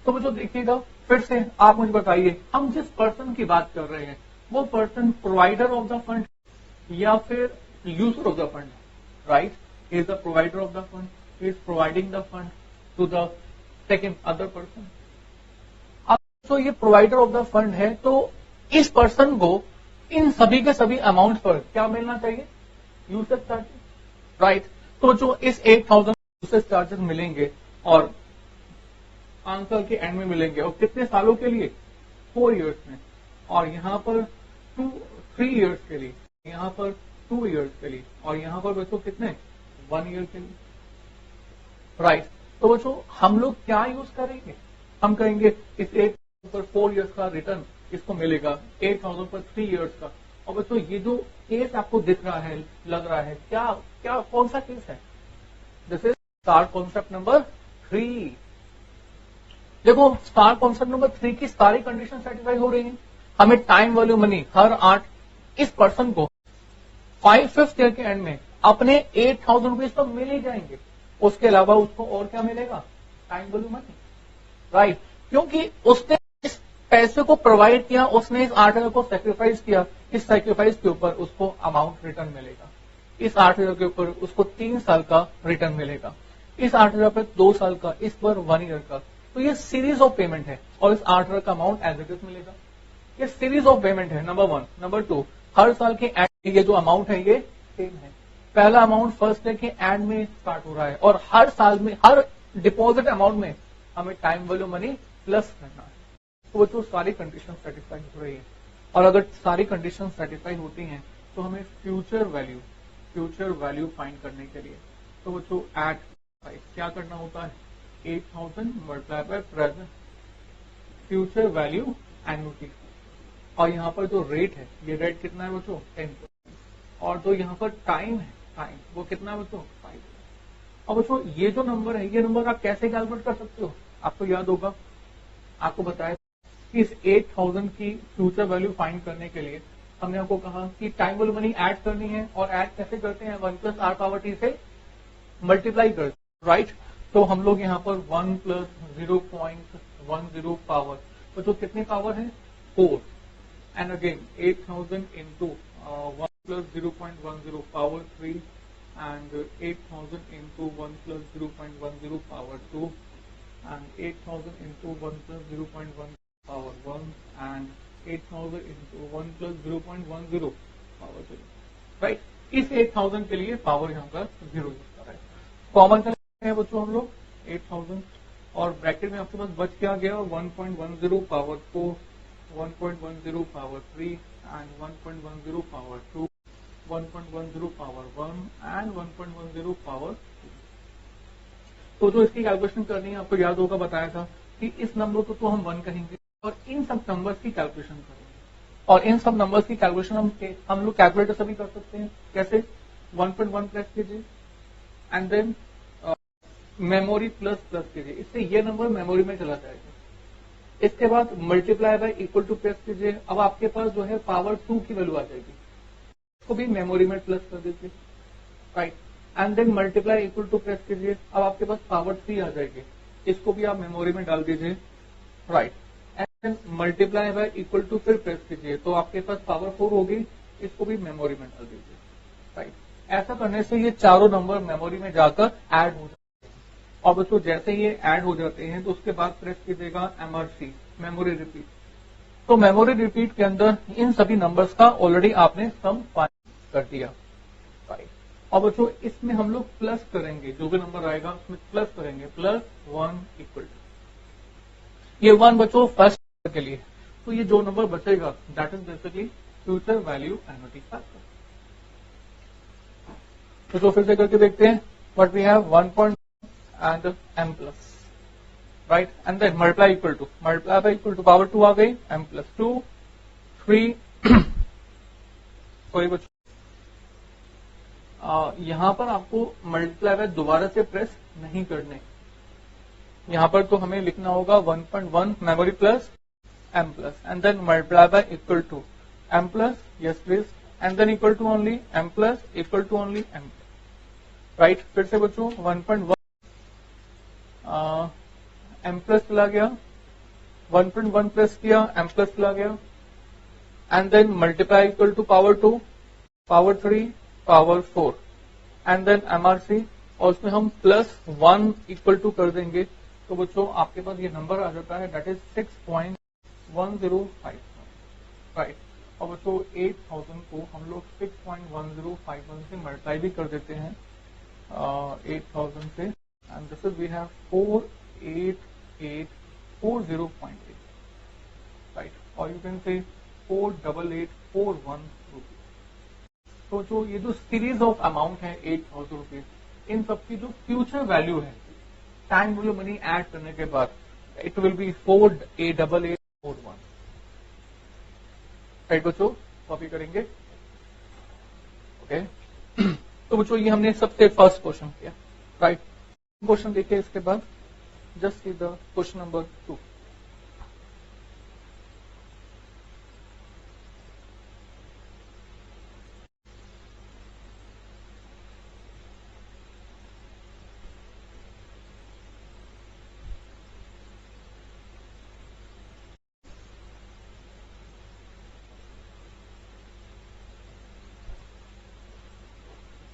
तो बच्चों देखिएगा फिर से, आप मुझे बताइए, हम जिस पर्सन की बात कर रहे हैं वो person provider of the fund या फिर user of the fund, right. Is the provider of the fund, is providing the fund to the second other person. अब तो ये प्रोवाइडर ऑफ द फंड है, तो इस पर्सन को इन सभी के सभी अमाउंट पर क्या मिलना चाहिए, यूसेज चार्जेस, राइट। तो जो इस 8,000 यूसेज चार्जेस मिलेंगे और 5 साल के एंड में मिलेंगे, और कितने सालों के लिए, 4 इयर्स में, और यहाँ पर 3 इयर्स के लिए, यहाँ पर 2 इयर्स के लिए, और यहाँ पर बच्चों कितने, 1 ईयर के लिए, राइट। तो बच्चों हम लोग क्या यूज करेंगे, हम कहेंगे इस 8,000 पर 4 इयर्स का रिटर्न इसको मिलेगा, 8,000 पर 3 इयर्स का। और बच्चों ये जो केस आपको दिख रहा है, लग रहा है, क्या क्या कौन सा केस है, this is star concept number 3। देखो स्टार कॉन्सेप्ट नंबर 3 की सारी कंडीशन सेटिस्फाई हो रही है। हमें टाइम वैल्यू मनी हर 8 इस पर्सन को 5th ईयर के एंड में अपने 8,000 रुपीज तो मिल ही जाएंगे, उसके अलावा उसको और क्या मिलेगा, टाइम वैल्यू मनी, राइट। क्योंकि उसने इस पैसे को प्रोवाइड किया, उसने इस 8,000 को सेक्रीफाइस किया, इस सेक्रीफाइस के ऊपर उसको अमाउंट रिटर्न मिलेगा। इस 8,000 के ऊपर उसको 3 साल का रिटर्न मिलेगा, इस 8,000 पर 2 साल का, इस पर 1 ईयर का। तो ये सीरीज ऑफ पेमेंट है और इस 8,000 का अमाउंट एज इट इज मिलेगा। ये सीरीज ऑफ पेमेंट है, नंबर 1। नंबर 2, हर साल के एंड ये जो अमाउंट है ये सेम है। पहला अमाउंट फर्स्ट ईयर के एंड में स्टार्ट हो रहा है, और हर साल में हर डिपॉजिट अमाउंट में हमें टाइम वैल्यू मनी प्लस करना है। तो बच्चों सारी कंडीशन सेटिस्फाई हो रही है, और अगर सारी कंडीशन सेटिस्फाई होती हैं तो हमें फ्यूचर वैल्यू फाइंड करने के लिए, तो बच्चों एट क्या करना होता है, 8,000 multiply by present future value annuity. और यहाँ पर जो रेट है, ये रेट कितना है बच्चों, 10%। और जो यहाँ पर टाइम है, टाइम वो कितना है बच्चों 5 ईयर। अब बच्चों ये जो नंबर है, ये नंबर आप कैसे कैलकुलेट कर सकते हो, आपको याद होगा, आपको बताया कि इस 8000 की फ्यूचर वैल्यू फाइंड करने के लिए हमने आपको कहा कि टाइम वैल्यू मनी ऐड करनी है, और ऐड कैसे करते हैं, 1 + r⁻t से मल्टीप्लाई करते हैं, राइट। तो हम लोग यहाँ पर 1 + 0.10 पावर, तो जो कितनी पावर है 4, and again 8000 into 1 + 0.10 power 3, and 8000 into 1 + 0.10 power 2, and 8000 into 1 + 0.1 power 1, and 8000 into 1 + 0.10 power 0, right. इस 8000 के लिए पावर यहाँ पर 0 यूज कर रहा है। कॉमन कर लेते हैं बच्चों हम लोग 8000, और ब्रैकेट में आपके पास बच क्या गया 1.10 power 4, 1.10 power 3, and 1.10 power 2, 1.10 power 1, and 1.10 power 2। तो जो इसकी कैलकुलेशन करनी है, आपको याद होगा बताया था कि इस नंबर को तो हम 1 कहेंगे और इन सब नंबर्स की कैलकुलेशन करेंगे, और इन सब नंबर्स की कैलकुलेशन हम लोग कैलकुलेटर से भी कर सकते हैं। कैसे, 1.1 प्लस कीजिए, एंड देन मेमोरी प्लस कीजिए, इससे ये नंबर मेमोरी में चला जाएगा। इसके बाद multiply by equal two plus कीजिए, अब आपके पास जो है पावर 2 की वैल्यू आ जाएगी, इसको भी मेमोरी में प्लस कर दीजिए, right. And then multiply equal to press कीजिए, अब आपके पास पावर 3 आ जाएगी, इसको भी आप मेमोरी में डाल दीजिए, right. And then multiply by equal to फिर प्रेस कीजिए, तो आपके पास पावर 4 होगी, इसको भी मेमोरी में डाल दीजिए, राइट। ऐसा करने से ये चारों नंबर मेमोरी में जाकर ऐड हो जाते हैं, और बच्चों जैसे ये ऐड हो जाते हैं तो उसके बाद प्रेस कीजिएगा MRC, मेमोरी रिपीट। तो मेमोरी रिपीट के अंदर इन सभी नंबर्स का ऑलरेडी आपने सम फाइंड कर दिया, राइट। और बच्चों इसमें हम लोग प्लस करेंगे, जो भी नंबर आएगा उसमें प्लस करेंगे, +1 इक्वल टू, ये 1 बच्चों फर्स्ट के लिए, तो ये जो नंबर बचेगा that is basically future value annuity factor. तो फिर से करके देखते हैं, what we have 1 and m plus, right, and then multiply equal to, multiply by equal to power 2 आ गई, m+2 3 कोई बच्चों यहां पर आपको मल्टीप्लाई बाय दोबारा से प्रेस नहीं करने, यहां पर तो हमें लिखना होगा 1.1 memory plus m plus, and then multiply by equal to m plus, yes please, and then equal to only m plus, equal to only m, right. फिर से बच्चों 1.1 m प्लस चला गया, 1.1 प्लस किया, m प्लस चला गया, and then multiply equal to power 2, power 3, power 4, and then MRC, और उसमें हम +1 इक्वल टू कर देंगे, तो बच्चों आपके पास ये नंबर आ जाता है दैट इज 6.1051, राइट। और बच्चों 8000 को हम लोग 6.1051 से मल्टीप्लाई भी कर देते हैं 8000 से, and this is we have 48840.8, right, और यू कैन से 48841 रुपीज। तो जो ये जो सीरीज ऑफ अमाउंट है 8000 रुपीज, इन सबकी जो फ्यूचर वैल्यू है टाइम वैल्यू मनी ऐड करने के बाद इट विल बी 48841, राइट बच्चों, कॉपी करेंगे, ओके। तो बच्चों ये हमने सबसे फर्स्ट क्वेश्चन किया, राइट। क्वेश्चन देखिए इसके बाद, just see the question number 2।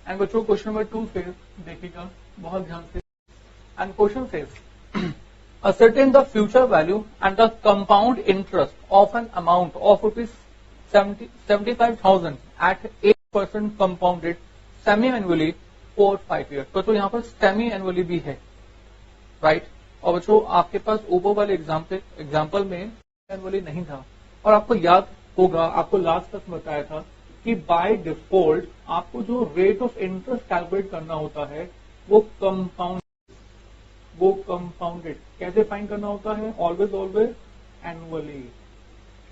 And बच्चों क्वेश्चन नंबर 2 से देखिएगा बहुत ध्यान से, and question says ascertain the future value and the compound interest of an amount of ₹75,000 at 8% compounded semi-annually for 5 years। तो यहाँ पर सेमी एनुअली भी है, राइट। और बच्चों आपके पास ऊपर वाले एग्जाम्पल में एनुअली नहीं था, और आपको याद होगा, आपको लास्ट तक बताया था कि बाय डिफॉल्ट आपको जो रेट ऑफ इंटरेस्ट कैलकुलेट करना होता है वो कंपाउंडेड कैसे फाइंड करना होता है, ऑलवेज एनुअली,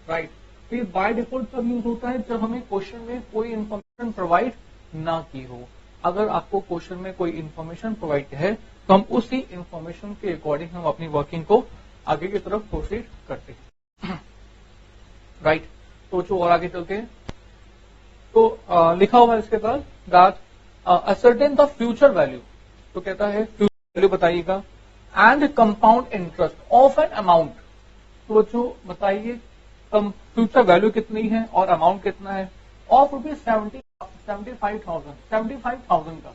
राइट। तो ये बाय डिफॉल्ट कब यूज होता है, जब हमें क्वेश्चन में कोई इंफॉर्मेशन प्रोवाइड ना की हो। अगर आपको क्वेश्चन में कोई इंफॉर्मेशन प्रोवाइड है तो हम उसी इंफॉर्मेशन के अकॉर्डिंग हम अपनी वर्किंग को आगे की तरफ प्रोसीड करते हैं। राइट, तो जो और आगे चलते हैं तो लिखा हुआ है इसके बाद that ascertain the future value, तो कहता है फ्यूचर वैल्यू बताइएगा and compound interest of an amount. तो बच्चों बताइए फ्यूचर वैल्यू कितनी है और अमाउंट कितना है, ऑफ रुपीज 75,000 का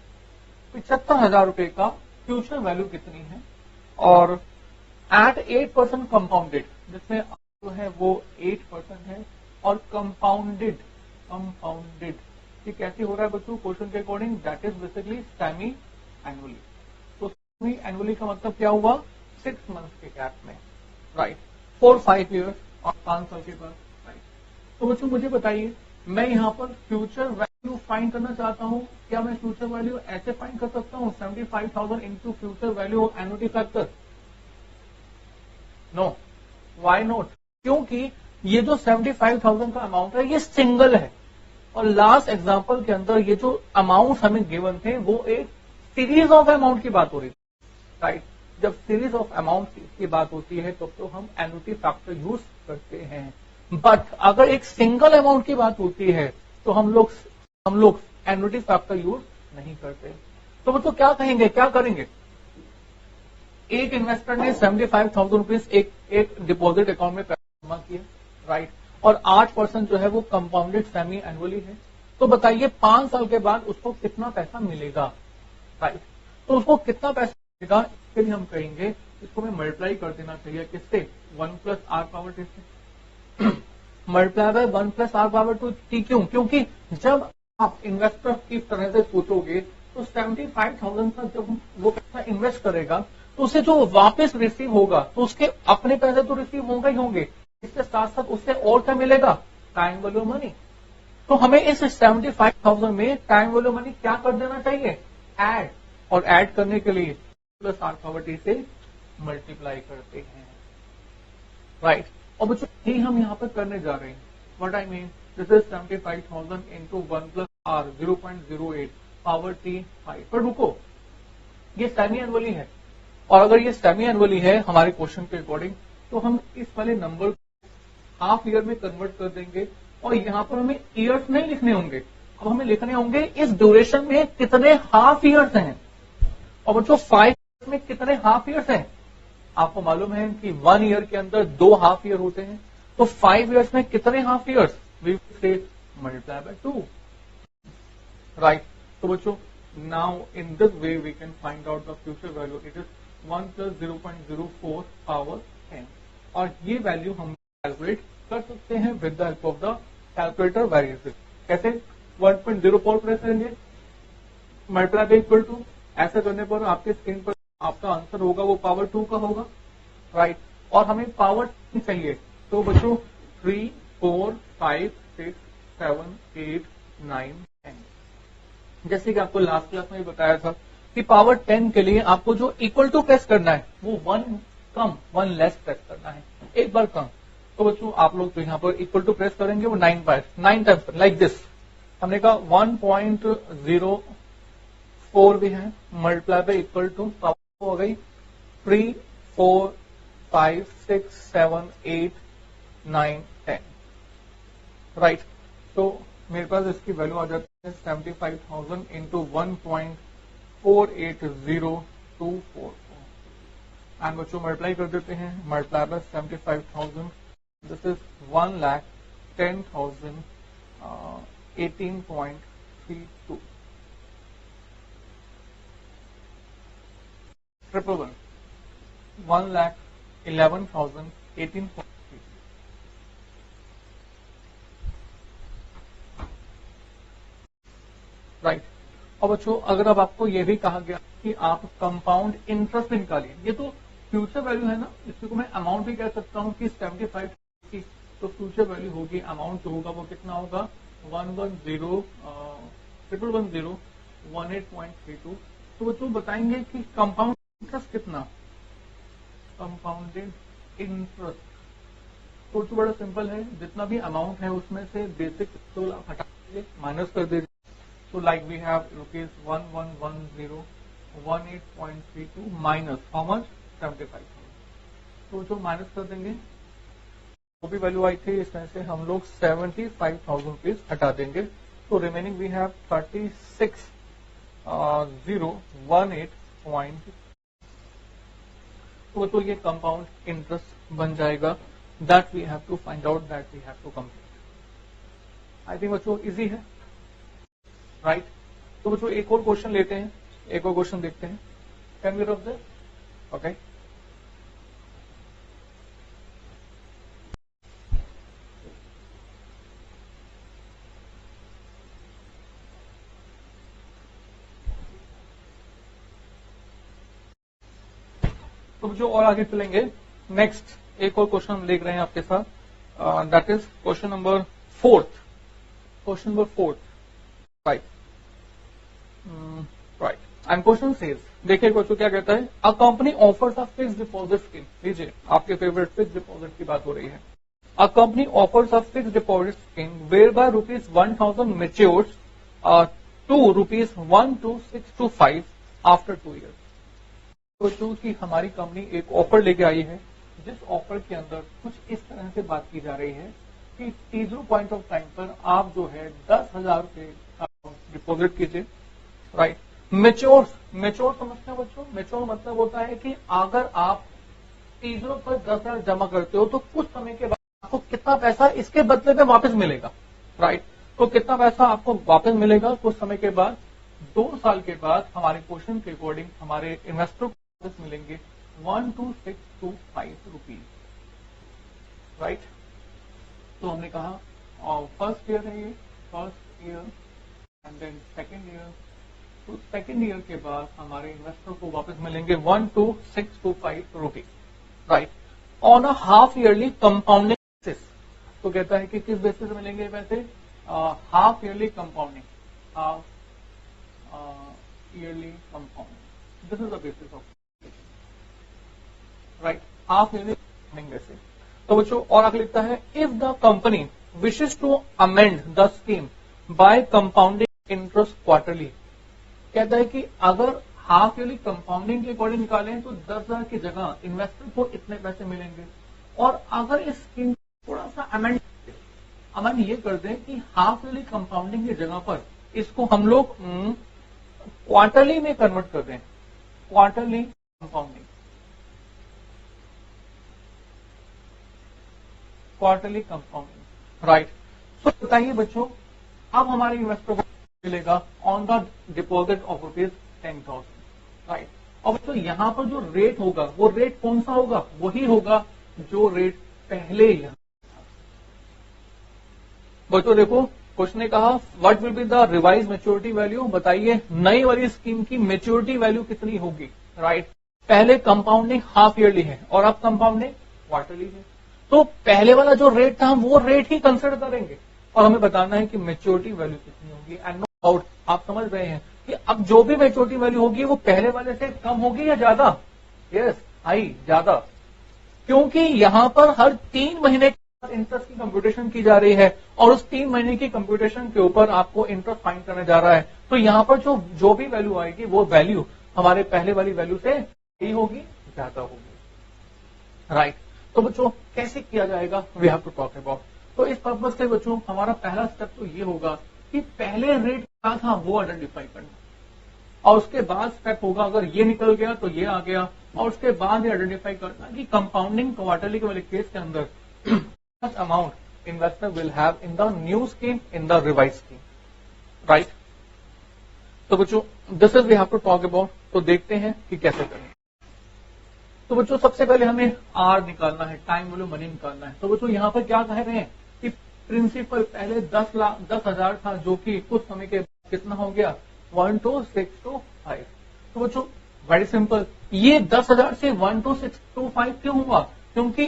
75,000 रुपए का फ्यूचर वैल्यू कितनी है, और एट 8% कंपाउंडेड, जिसमें जो है वो 8% है, और कंपाउंडेड ये कैसे हो रहा है बच्चों, क्वेश्चन के according that is basically semi annually. तो सेमी एनुअली का मतलब क्या हुआ, 6 मंथ्स के गैप में, राइट, 4-5 ईयर्स और 5 साल के बाद, राइट। तो बच्चों मुझे बताइए, मैं यहाँ पर फ्यूचर वैल्यू फाइंड करना चाहता हूँ, क्या मैं फ्यूचर वैल्यू ऐसे फाइंड कर सकता हूँ 75,000 into future value of annuality factor? No, why not, क्योंकि ये जो 75,000 का अमाउंट है ये सिंगल है, और लास्ट एग्जांपल के अंदर ये जो अमाउंट हमें गिवन थे वो एक सीरीज ऑफ अमाउंट की बात हो रही है, राइट। जब सीरीज ऑफ अमाउंट की बात होती है तो हम एनुअलिटी फैक्टर यूज करते हैं, बट अगर एक सिंगल अमाउंट की बात होती है तो हम लोग एनुअलिटी फैक्टर यूज नहीं करते। तो वो तो क्या कहेंगे, क्या करेंगे, एक इन्वेस्टर ने 75,000 रुपीज एक डिपॉजिट अकाउंट में पैसा जमा किया, राइट, और 8% जो है वो कंपाउंडेड सेमी एनुअली है। तो बताइए 5 साल के बाद उसको कितना पैसा मिलेगा, राइट। तो उसको कितना पैसा मिलेगा, इसके लिए हम कहेंगे इसको हमें मल्टीप्लाई कर देना चाहिए, किससे, 1 + r⁻t से, मल्टीप्लाई बाय 1 + r⁻t। क्यों, क्योंकि जब आप इन्वेस्टर की तरह से सोचोगे तो 75,000 का जब वो पैसा इन्वेस्ट करेगा तो उसे जो वापस रिसीव होगा तो उसके अपने पैसे तो रिसीव होंगे ही होंगे, इसके साथ साथ उससे और क्या मिलेगा, टाइम वैल्यू मनी। तो हमें इस 75,000 में टाइम वैल्यू मनी क्या कर देना चाहिए, ऐड, और ऐड करने के लिए प्लस r⁻t से मल्टीप्लाई करते हैं, राइट। और बच्चों यही हम यहाँ पर करने जा रहे हैं, what I mean, this is 75,000 into 1 + r 0.08 power t 5। पर रुको, ये सेमी एनुअली है, और अगर ये सेमी एनुअली है हमारे क्वेश्चन के अकॉर्डिंग तो हम इस वाले नंबर हाफ ईयर में कन्वर्ट कर देंगे, और यहाँ पर हमें ईयर्स नहीं लिखने होंगे, अब हमें लिखने होंगे इस ड्यूरेशन में कितने हाफ ईयर्स हैं, और बच्चों 5 ईयर्स में कितने हाफ ईयर्स हैं। आपको मालूम है कि 1 ईयर के अंदर 2 हाफ ईयर होते हैं, तो 5 ईयर्स में कितने half years, we say multiply by 2, right. तो बच्चों now in this way we can find out the future value, it is 1 + 0.04 power 10, और ये वैल्यू हम कैलकुलेट कर सकते हैं with the help of the calculator variances. कैसे, 1.04 प्रेस करेंगे, मल्टीप्लाई बाय इक्वल टू, ऐसा करने पर आपके स्क्रीन पर आपका आंसर होगा वो पावर 2 का होगा, राइट। और हमें पावर चाहिए, तो बच्चों 3, 4, 5, 6, 7, 8, 9, 10, जैसे कि आपको लास्ट क्लास में बताया था कि पावर 10 के लिए आपको जो इक्वल टू प्रेस करना है वो 1 कम 1 लेस प्रेस करना है, एक बार कम। तो बच्चों आप लोग तो यहाँ पर इक्वल टू प्रेस करेंगे वो 9 टाइम्स लाइक दिस, हमने कहा 1.04 भी है, multiply by equal to power हो गई 3, 4, 5, 6, 7, 8, 9, 10, राइट। तो मेरे पास इसकी वैल्यू आ जाती है 75,000 इंटू 1.480244, एंड बच्चों मल्टीप्लाई कर देते हैं, multiply by 75,000, this is 1,10,000, 18.32, 1,11,000, 18.32, right. और बच्चों अगर अब आपको यह भी कहा गया कि आप कंपाउंड इंटरेस्ट निकालिए, ये तो फ्यूचर वैल्यू है ना, इसको मैं अमाउंट भी कह सकता हूँ कि 75 की तो फ्यूचर वैल्यू होगी, अमाउंट जो होगा वो कितना होगा 1,10,18.32। तो बच्चों बताएंगे कि कंपाउंड इंटरेस्ट कितना, कंपाउंडेड इंटरेस्ट तो बड़ा सिंपल है, जितना भी अमाउंट है उसमें से बेसिक तो आप हटा दीजिए, माइनस कर दीजिए। So like we have rupees 111018.32 minus how much 75। तो जो माइनस कर देंगे वो भी वैल्यू आई थी, इसमें से हम लोग 75,000 रुपीज हटा देंगे। तो रिमेनिंग वी हैव 36,018 तो ये कंपाउंड इंटरेस्ट बन जाएगा। That we have to find out, that we have to complete. I think बच्चों इजी है, राइट। तो बच्चों एक और क्वेश्चन लेते हैं, एक और क्वेश्चन देखते हैं। Can we rub this? Okay. तो बच्चों और आगे चलेंगे। नेक्स्ट एक और क्वेश्चन हम देख रहे हैं आपके साथ, that is question number 4। Question number 4, right right. And question says, देखिए बच्चों क्या कहता है, a company offers a fixed deposit scheme. लीजिए आपके फेवरेट फिक्स्ड डिपॉजिट की बात हो रही है। A company offers a fixed deposit scheme where by ₹1,000 matures to ₹12625 after 2 years। बच्चों की हमारी कंपनी एक ऑफर लेके आई है, जिस ऑफर के अंदर कुछ इस तरह से बात की जा रही है कि T0 पॉइंट ऑफ टाइम पर आप जो है 10,000 रुपए डिपॉजिट कीजिए, राइट। मेच्योर समझते हो बच्चों? मेच्योर मतलब होता है कि अगर आप T0 पर 10,000 जमा करते हो तो कुछ समय के बाद आपको कितना पैसा इसके बदले में वापस मिलेगा, राइट। तो कितना पैसा आपको वापस मिलेगा कुछ समय के बाद? 2 साल के बाद हमारे क्वेश्चन के अकॉर्डिंग हमारे इन्वेस्टर को वापस मिलेंगे 12625 रुपीज, राइट। तो हमने कहा फर्स्ट ईयर है ये, first year and then second year. तो सेकेंड ईयर के बाद हमारे इन्वेस्टर को वापस मिलेंगे 12625 rupees, right, on a half yearly compounding basis. तो कहता है कि किस बेसिस पे मिलेंगे पैसे? Half yearly compounding, half yearly compounding, this is the basis of, right, half yearly compounding basis. तो बच्चों और आगे लिखता है, if the company wishes to amend the scheme by compounding interest quarterly. कहता है कि अगर हाफ ईयरली कंपाउंडिंग के अकॉर्डिंग निकालें तो 10,000 की जगह इन्वेस्टर को इतने पैसे मिलेंगे, और अगर इस स्कीम थोड़ा सा अमेंड ये कर दें कि हाफ ईयरली कंपाउंडिंग की जगह पर इसको हम लोग क्वार्टरली में कन्वर्ट कर दें, quarterly compounding, quarterly compounding, right. तो बताइए बच्चों, अब हमारे इन्वेस्टर को मिलेगा on the deposit of ₹10,000, right. और बच्चों यहां पर जो रेट होगा वो रेट कौन सा होगा? वही होगा जो रेट पहले यहां। बच्चों देखो क्वेश्चन ने कहा what will be the revise maturity value. बताइए नई वाली स्कीम की मैच्योरिटी वैल्यू कितनी होगी, राइट। पहले कंपाउंडिंग हाफ ईयरली है और अब कंपाउंडिंग क्वार्टरली है, तो पहले वाला जो रेट था हम वो रेट ही कंसिडर करेंगे और हमें बताना है कि मैच्योरिटी वैल्यू कितनी होगी। एंड नो डाउट आप समझ रहे हैं कि अब जो भी मैच्योरिटी वैल्यू होगी वो पहले वाले से कम होगी या ज्यादा? यस, हाई, ज्यादा, क्योंकि यहां पर हर 3 महीने इंटरेस्ट की कंप्यूटेशन की जा रही है और उस 3 महीने की कंप्यूटेशन के ऊपर आपको इंटरेस्ट फाइंड करने जा रहा है। तो यहां पर जो भी वैल्यू आएगी वो वैल्यू हमारे पहले वाली वैल्यू से ही होगी, ज्यादा होगी, राइट। तो बच्चों कैसे किया जाएगा, we have to talk about. तो इस पर्पज से बच्चों हमारा पहला स्टेप तो ये होगा कि पहले रेट क्या था वो आइडेंटिफाई करना, और उसके बाद स्टेप होगा अगर ये निकल गया तो ये आ गया, और उसके बाद ये आइडेंटिफाई करना कि कंपाउंडिंग क्वार्टरली के वाले केस के अंदर much amount investor will have in the new scheme, in the revised scheme, right? तो बच्चों this is we have to talk about। तो देखते हैं कि कैसे करें। तो बच्चों सबसे पहले हमें आर निकालना है, टाइम वैल्यू मनी निकालना है। तो बच्चों यहाँ पर क्या कह रहे हैं कि प्रिंसिपल पहले 10,000 था जो कि कुछ समय के बाद कितना हो गया 12625। तो बच्चों वेरी सिंपल, ये 10,000 से 12625 क्यों हुआ? क्योंकि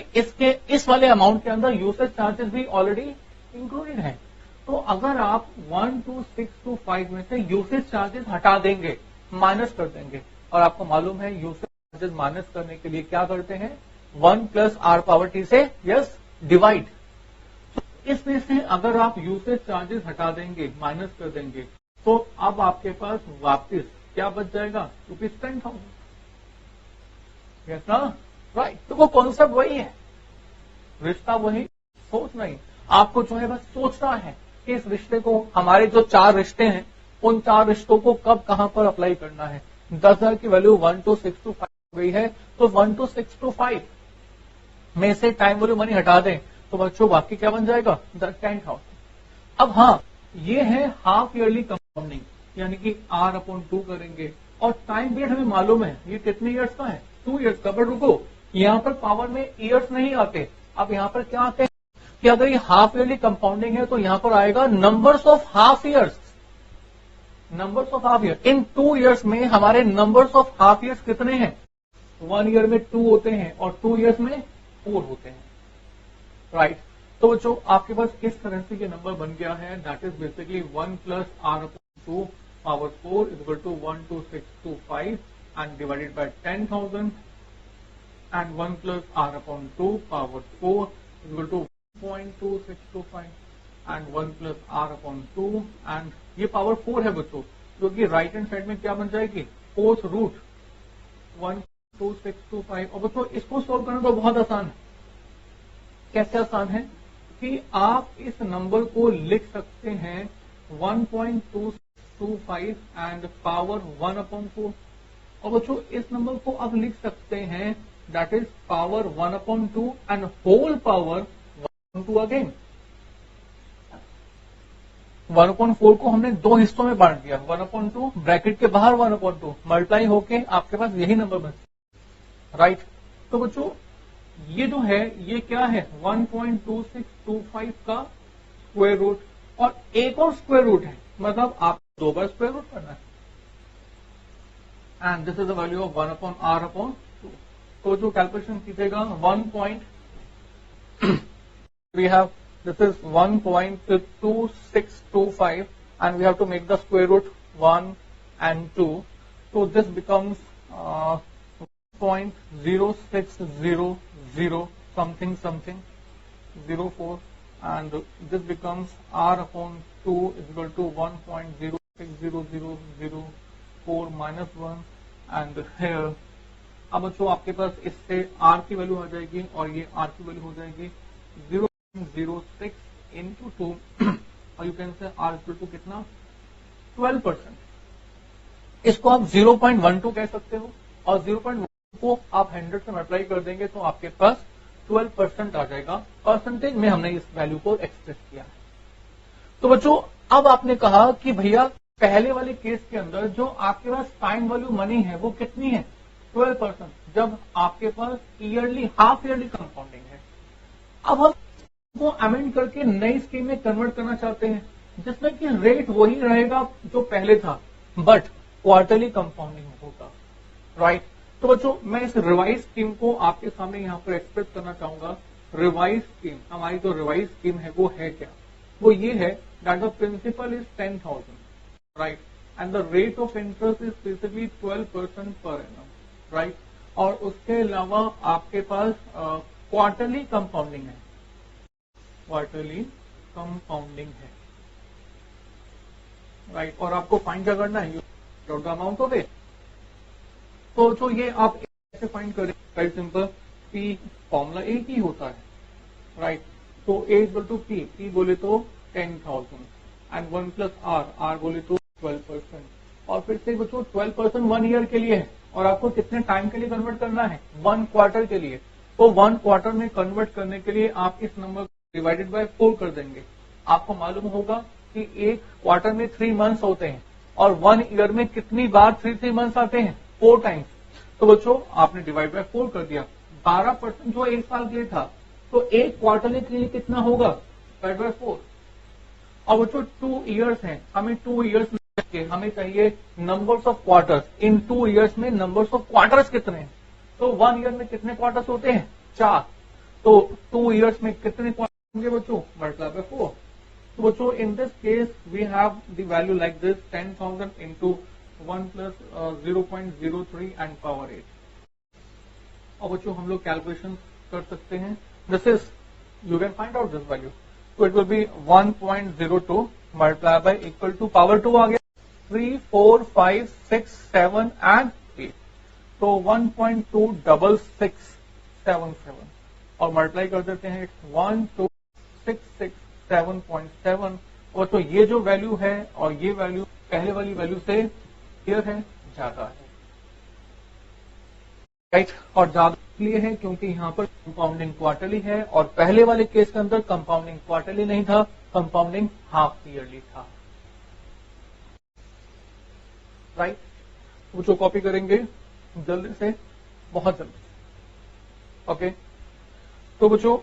इस वाले अमाउंट के अंदर यूसेज चार्जेस भी ऑलरेडी इंक्लूडेड है। तो अगर आप 12625 में से यूसेज चार्जेस हटा देंगे, माइनस कर देंगे, और आपको मालूम है यूसेज चार्जेस माइनस करने के लिए क्या करते हैं 1 + r⁻t से यस डिवाइड। इसमें से अगर आप यूसेज चार्जेस हटा देंगे, माइनस कर देंगे, तो अब आपके पास वापस क्या बच जाएगा? ₹10,000। यस ना? राइट। तो वो कॉन्सेप्ट वही है, रिश्ता वही, सोच नहीं। आपको जो है बस सोचना है कि इस रिश्ते को, हमारे जो 4 रिश्ते हैं, उन 4 रिश्तों को कब कहां पर अप्लाई करना है। 10,000 की वैल्यू 1 to 6 to 5 हो गई है, तो 1 to 6 to 5 में से टाइम वैल्यू मनी हटा दें तो बच्चों बाकी क्या बन जाएगा? 10,000। अब हाँ, ये है हाफ ईयरली कंपाउंडिंग, यानी कि R/2 करेंगे, और टाइम पीरियड हमें मालूम है ये कितने ईयर्स का है? 2 ईयर्स का। बट रुको, यहाँ पर पावर में ईयर्स नहीं आते, अब यहाँ पर क्या आते हैं कि अगर ये हाफ ईयरली कंपाउंडिंग है तो यहाँ पर आएगा numbers of half years. Numbers of half year, in 2 years में हमारे नंबर्स ऑफ हाफ ईयर्स कितने हैं? 1 ईयर में 2 होते हैं और 2 ईयर्स में 4 होते हैं। राइट। तो बच्चों आपके पास इस तरह से ये नंबर बन गया है, that is basically 1 + R/2 power 4 = 1 to 6 to 5 and divided by 10,000, and 1 + R/2 power 4 = 1.2625 and 1 + R/2, and ये पावर 4 है बच्चों, जो कि राइट हैंड साइड में क्या बन जाएगी? 4th root 12625। और बच्चों इसको सोल्व करना तो बहुत आसान है। कैसे आसान है कि आप इस नंबर को लिख सकते हैं 1.225 एंड पावर 1/4, और बच्चों इस नंबर को आप लिख सकते हैं that is power 1/2 and whole power 1/2 again. 1/4 को हमने 2 हिस्सों में बांट दिया, 1/2 ब्रैकेट के बाहर 1/2 मल्टीप्लाई होके आपके पास यही नंबर बचता। राइट। तो बच्चों ये जो है ये क्या है? 1.2625 का स्क्वायर रूट, और एक और स्क्वायर रूट है, मतलब आप 2 बार स्क्वायर रूट करना है, and this is the value of 1/R/2। तो जो कैलकुलेशन कीजिएगा we have this is 1.2625 and we have to make the square root 1 and 2, so this becomes 0.0600 something 04, and this becomes R/2 = 1.060004 -1, and here अब बच्चों आपके पास इससे R की value आ जाएगी और ये R की वैल्यू हो जाएगी 0.06 into 2 और यू कैन से R = कितना? 12%। इसको आप 0.12 कह सकते हो, और 0.12 को आप 100 से मल्टीप्लाई कर देंगे तो आपके पास 12% आ जाएगा। परसेंटेज में हमने इस वैल्यू को एक्सप्रेस किया है। तो बच्चों अब आपने कहा कि भैया पहले वाले केस के अंदर जो आपके पास टाइम वैल्यू मनी है वो कितनी है? 12%, जब आपके पास ईयरली हाफ ईयरली कंपाउंडिंग है। अब हम वो अमेंड करके नई स्कीम में कन्वर्ट करना चाहते हैं जिसमें कि रेट वही रहेगा जो पहले था, बट क्वार्टरली कंपाउंडिंग होगा। राइट। तो बच्चों मैं इस रिवाइज स्कीम को आपके सामने यहाँ पर एक्सप्रेस करना चाहूंगा। रिवाइज स्कीम, हमारी जो रिवाइज स्कीम है वो है क्या? वो ये है that the principal is 10,000, right, and the rate of interest is basically 12% per annum, right. और उसके अलावा आपके पास क्वार्टरली कंपाउंडिंग है, क्वार्टरली कंपाउंडिंग है, राइट। और आपको फाइंड क्या करना है? The amount of it. तो जो ये आप कैसे फाइंड करें? वेरी सिंपल, पी फॉर्मूला एक ही होता है, राइट। तो A = P बोले तो 10,000 एंड 1 + R बोले तो 12%, और फिर से बच्चों 12% 1 ईयर के लिए है, और आपको कितने टाइम के लिए कन्वर्ट करना है? 1 क्वार्टर के लिए। तो 1 क्वार्टर में कन्वर्ट करने के लिए आप इस नंबर को डिवाइडेड बाय 4 कर देंगे। आपको मालूम होगा कि एक क्वार्टर में 3 मंथ्स होते हैं, और 1 ईयर में कितनी बार 3 मंथ्स आते हैं? 4 टाइम्स। तो बच्चों आपने डिवाइड बाय 4 कर दिया। 12% जो 1 साल के लिए था, तो एक क्वार्टर के लिए कितना होगा? Divide by 4। और बच्चों 2 ईयर्स हैं, हमें 2 ईयर्स में हमें चाहिए numbers of quarters. In 2 years में नंबर्स ऑफ क्वार्टर्स कितने हैं? तो 1 ईयर में कितने क्वार्टर्स होते हैं? 4। तो 2 ईयर्स में कितने क्वार्टर होंगे बच्चों? Multiply by 4। तो बच्चों in this case we have the value like this, 10,000 into 1 + 0.03 and power 8। और बच्चों हम लोग कैलकुलेशन कर सकते हैं। This is You can find out this value. So it will be 1.02 multiplied by equal to power 2 आ गया 3, 4, 5, 6, 7 and 8. तो 1.26677 और मल्टीप्लाई कर देते हैं 12667.7 और तो ये जो वैल्यू है और ये वैल्यू पहले वाली वैल्यू से क्लियर है, ज्यादा है, राइट। और ज्यादा इसलिए है क्योंकि यहाँ पर कंपाउंडिंग क्वार्टरली है और पहले वाले केस के अंदर कंपाउंडिंग क्वार्टरली नहीं था, कंपाउंडिंग हाफ ईयरली था, राइट। वो जो कॉपी करेंगे जल्दी से, बहुत जल्दी, ओके। तो बच्चों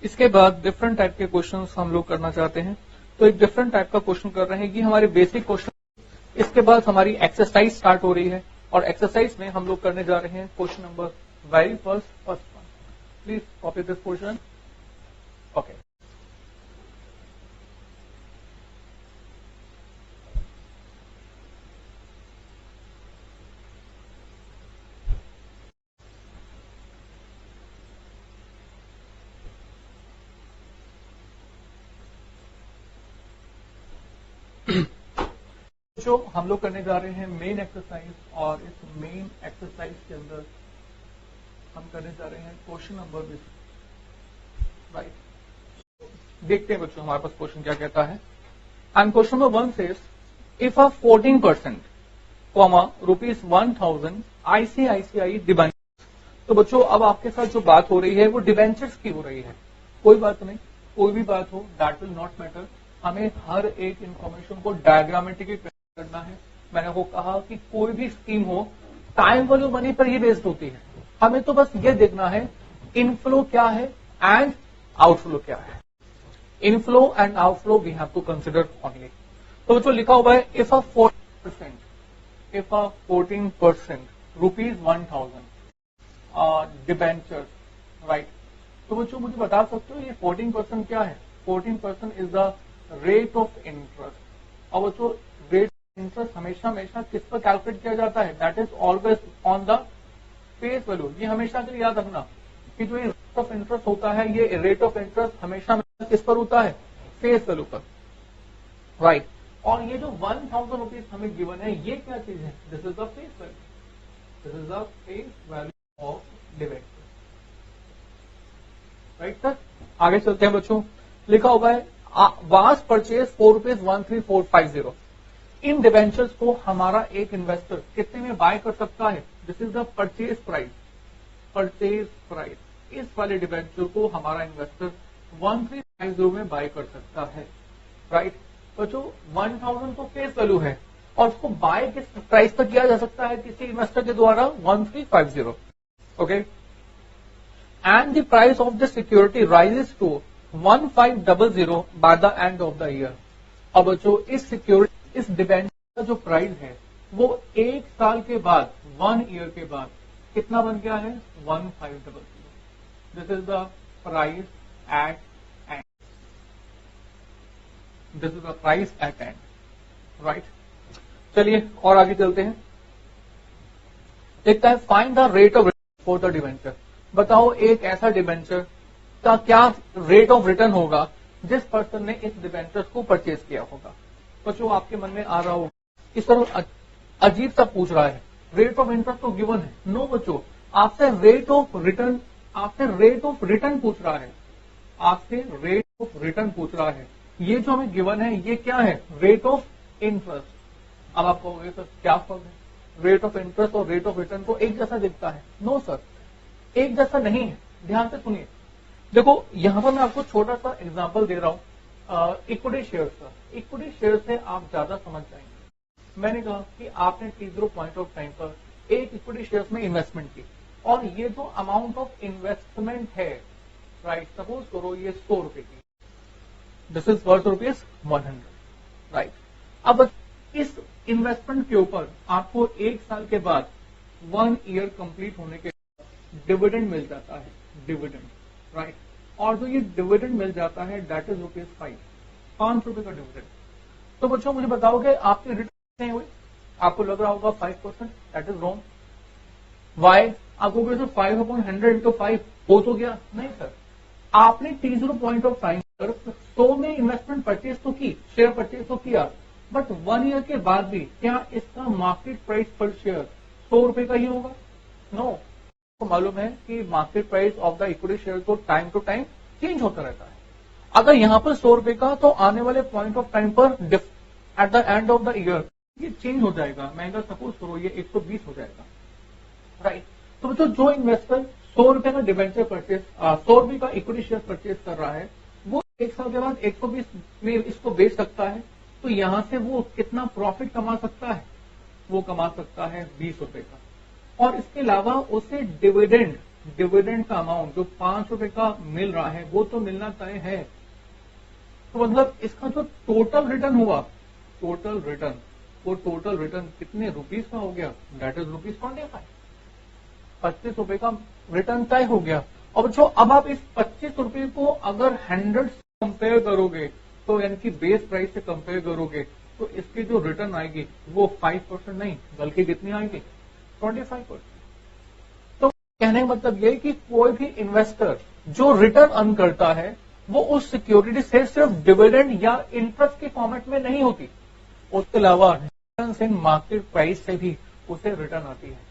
इसके बाद डिफरेंट टाइप के क्वेश्चंस हम लोग करना चाहते हैं। तो एक डिफरेंट टाइप का क्वेश्चन कर रहे हैं, ये हमारे बेसिक क्वेश्चन। इसके बाद हमारी एक्सरसाइज स्टार्ट हो रही है और एक्सरसाइज में हम लोग करने जा रहे हैं question number very first one. Please copy this question, okay. जो हम लोग करने जा रहे हैं मेन एक्सरसाइज, और इस मेन एक्सरसाइज के अंदर हम करने जा रहे हैं क्वेश्चन नंबर 20, राइट। देखते हैं बच्चों हमारे पास क्वेश्चन क्या कहता है। And question number 1 says if a 14% ₹1000 ICICI debentures. तो बच्चों अब आपके साथ जो बात हो रही है वो डिबेंचर्स की हो रही है। कोई बात नहीं, कोई भी बात हो, दैट विल नॉट मैटर। हमें हर एक इंफॉर्मेशन को डायग्रामेटिकली करना है। मैंने वो कहा कि कोई भी स्कीम हो टाइम वैल्यू मनी पर ही बेस्ड होती है। हमें तो बस ये देखना है इनफ्लो क्या है एंड आउटफ्लो क्या है। Inflow and outflow we have to consider only. तो जो लिखा हुआ है इफ अ 14% ₹1000 डिबेंचर्स, राइट। तो बच्चों मुझे बता सकते हो ये 14% क्या है? 14% is the rate of interest. और बच्चों रेट इंटरेस्ट हमेशा हमेशा किस पर कैलकुलेट किया जाता है? That is always on the face value. ये हमेशा के लिए याद रखना कि जो ये रेट ऑफ इंटरेस्ट होता है, ये रेट ऑफ इंटरेस्ट हमेशा हमेशा किस पर होता है? फेस वैल्यू पर, राइट। और ये जो 1000 रुपीज हमें गिवन है, ये क्या चीज है? This is the face value, this is the face value of debenture, right sir. आगे चलते हैं बच्चों। लिखा हुआ है वास परचेज ₹4,13,450। इन डिबेंचर्स को हमारा एक इन्वेस्टर कितने में बाय कर सकता है? This is the purchase price, purchase price. इस वाले डिबेंचर को हमारा इन्वेस्टर 1350 में बाय कर सकता है, राइट। बच्चों 1000 तो फेस वैल्यू है और उसको बाय किस प्राइस पर किया जा सकता है किसी इन्वेस्टर के द्वारा? 1350, okay. And the price of the security rises to 1500 by the end of the year. अब बच्चों इस सिक्योरिटी, इस डिबेंचर का जो प्राइस है वो एक साल के बाद, 1 ईयर के बाद कितना बन गया है? 1500। This is the price at end, this is the price at end, right. चलिए और आगे चलते हैं। देखता है find the rate of return for the debenture. बताओ एक ऐसा डिबेंचर का क्या रेट ऑफ रिटर्न होगा जिस पर्सन ने इस डिबेंचर को परचेज किया होगा। बच्चों आपके मन में आ रहा होगा इस तरह अजीब सा पूछ रहा है, रेट ऑफ इंटरेस्ट तो गिवन है। नो बच्चों, आपसे रेट ऑफ रिटर्न, आपसे रेट ऑफ रिटर्न पूछ रहा है, आपसे रेट ऑफ रिटर्न पूछ रहा है। ये जो हमें गिवन है ये क्या है? Rate of interest. अब आप कहोगे सर क्या फर्क है? रेट ऑफ इंटरेस्ट और रेट ऑफ रिटर्न को एक जैसा दिखता है? नो सर, एक जैसा नहीं है। ध्यान से सुनिए। देखो यहां पर मैं आपको छोटा सा एग्जांपल दे रहा हूं इक्विटी शेयर का। इक्विटी शेयर से आप ज्यादा समझ जाएंगे। मैंने कहा कि आपने T0 पॉइंट ऑफ टाइम पर एक इक्विटी शेयर में इन्वेस्टमेंट की और ये जो अमाउंट ऑफ इन्वेस्टमेंट है, राइट, सपोज करो ये 100 रुपए की, दिस इज वर्थ ₹100, राइट। अब इस इन्वेस्टमेंट के ऊपर आपको एक साल के बाद 1 ईयर कंप्लीट होने के डिविडेंड मिल जाता है, डिविडेंड, राइट। और जो ये डिविडेंड मिल जाता है दैट इज ₹5, ₹5 का डिविडेंड। तो बच्चों मुझे बताओगे आपके रिटर्न नहीं हुए? आपको लग रहा होगा 5%, दैट इज रॉन्ग। वाई आप कहोगे तो 5/100 इंटू 5 हो तो गया, नहीं सर, आपने T0 पॉइंट ऑफ टाइम पर 100 में इन्वेस्टमेंट परचेज तो की, शेयर परचेज तो किया, बट 1 ईयर के बाद भी क्या इसका मार्केट प्राइस पर शेयर 100 रुपए का ही होगा? नो। तो मालूम है कि market price of the equity share तो टाइम टू टाइम चेंज होता रहता है। अगर यहां पर 100 रुपए का, तो आने वाले पॉइंट ऑफ टाइम पर at the end of the year ये चेंज हो जाएगा, महंगा सपोज करो ये 120 हो जाएगा, राइट। तो बच्चों जो इन्वेस्टर 100 रुपए का डिवेंचर परचेज 100 रुपए का इक्विटी शेयर परचेज कर रहा है, वो एक साल के बाद 120 में इसको बेच सकता है, तो यहां से वो कितना प्रॉफिट कमा सकता है? वो कमा सकता है 20 रुपए का। और इसके अलावा उसे डिविडेंड का अमाउंट जो 5 रुपए का मिल रहा है वो तो मिलना तय है। तो मतलब इसका जो टोटल रिटर्न हुआ, वो टोटल रिटर्न कितने रुपीस का हो गया? That is ₹25। 25 रुपए का रिटर्न तय हो गया। और बच्चों अब आप इस 25 रुपए को अगर 100 से कंपेयर करोगे, तो यानी कि बेस प्राइस से कंपेयर करोगे, तो इसकी जो रिटर्न आएगी वो 5% नहीं बल्कि कितनी आएगी? 25%। तो कहने का मतलब ये कि कोई भी इन्वेस्टर जो रिटर्न अर्न करता है वो उस सिक्योरिटी से सिर्फ डिविडेंड या इंटरेस्ट के फॉर्मेट में नहीं होती, उसके अलावा डिफरेंस इन मार्केट प्राइस से भी उसे रिटर्न आती है।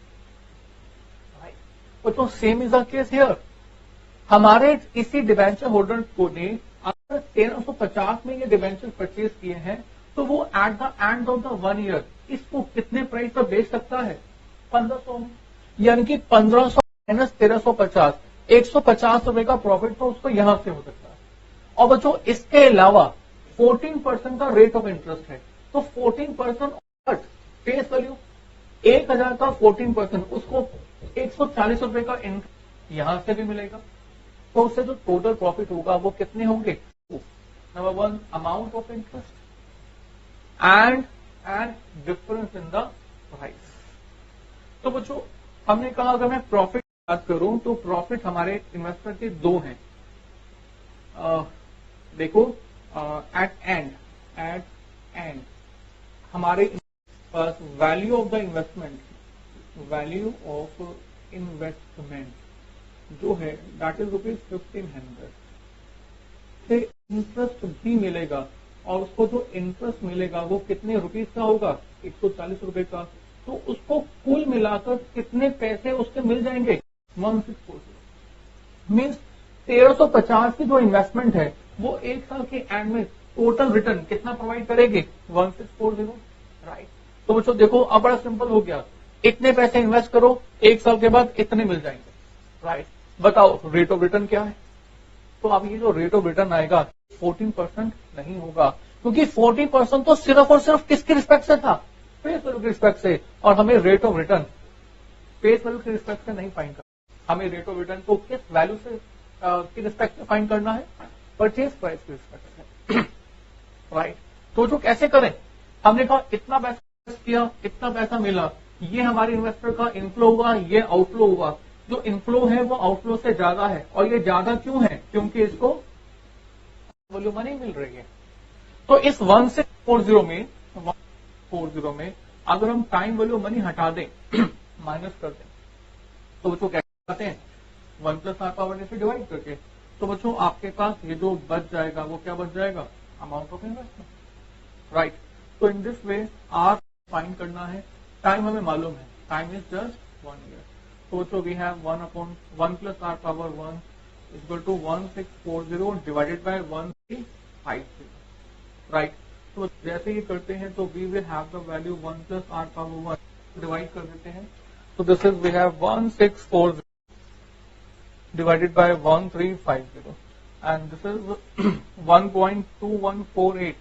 तो same is the case here. हमारे इसी डिवेंचर होल्डर को ने अगर 1350 में ये डिवेंचर परचेज किए हैं, तो वो at the end of the 1 year इसको कितने प्राइस पर बेच सकता है? 1500 में। यानी कि 1500 माइनस 1350, 150 रुपए का प्रॉफिट तो उसको यहां से हो सकता है। और बच्चों इसके अलावा 14% का रेट ऑफ इंटरेस्ट है, तो 14% फेस वैल्यू 1000 का 14%, उसको 140 रुपए का इंटरेस्ट यहां से भी मिलेगा। तो उससे जो टोटल प्रॉफिट होगा वो कितने होंगे? Number 1 amount of interest and difference in the price. तो बच्चों हमने कहा अगर मैं प्रॉफिट की बात करूं तो प्रॉफिट हमारे इन्वेस्टर के 2 हैं। देखो एट एंड हमारे पास वैल्यू ऑफ इन्वेस्टमेंट जो है दैट इज ₹1500 से इंटरेस्ट भी मिलेगा, और उसको जो इंटरेस्ट मिलेगा वो कितने रुपीस का होगा? 140 रुपए का। तो उसको कुल मिलाकर कितने पैसे उसके मिल जाएंगे? 1640। मीन्स 1350 की जो इन्वेस्टमेंट है वो एक साल के एंड में टोटल रिटर्न कितना प्रोवाइड करेगी? 1640, राइट। तो बच्चों देखो अब बड़ा सिंपल हो गया, इतने पैसे इन्वेस्ट करो, एक साल के बाद इतने मिल जाएंगे, राइट। बताओ रेट ऑफ रिटर्न क्या है? तो अब ये जो रेट ऑफ रिटर्न आएगा 14% नहीं होगा, क्योंकि 14% तो सिर्फ और सिर्फ किसके रिस्पेक्ट से था? फेस वैल्यू के रिस्पेक्ट से। और हमें rate of return face value के रिस्पेक्ट से नहीं फाइंड करना, हमें रेट ऑफ रिटर्न को किस वैल्यू से के रिस्पेक्ट से फाइंड करना है? परचेज प्राइस के रिस्पेक्ट से, राइट। तो जो कैसे करें? हमने कहा इतना पैसा किया, इतना पैसा मिला, ये हमारे इन्वेस्टर का इनफ्लो हुआ, ये आउटफ्लो हुआ। जो इनफ्लो है वो आउटफ्लो से ज्यादा है, और ये ज्यादा क्यों है? क्योंकि इसको वैल्यू मनी मिल रही है। तो इस 1640 में अगर हम टाइम वैल्यू मनी हटा दें माइनस कर दें, तो बच्चों कैसे आते हैं? 1 + r⁻n से डिवाइड करके। तो बच्चों आपके पास ये जो बच जाएगा वो क्या बच जाएगा? Amount of investment, right. तो in this way R find करना है, टाइम हमें मालूम है, टाइम इज जस्ट 1 ईयर। तो we have 1 + r⁻1 = 1640 divided by 1350, right. तो जैसे ये करते हैं तो we will have the value 1 + r⁻1 divide कर देते हैं, तो this is we have 1640 divided by 1350 and this is 1.2148।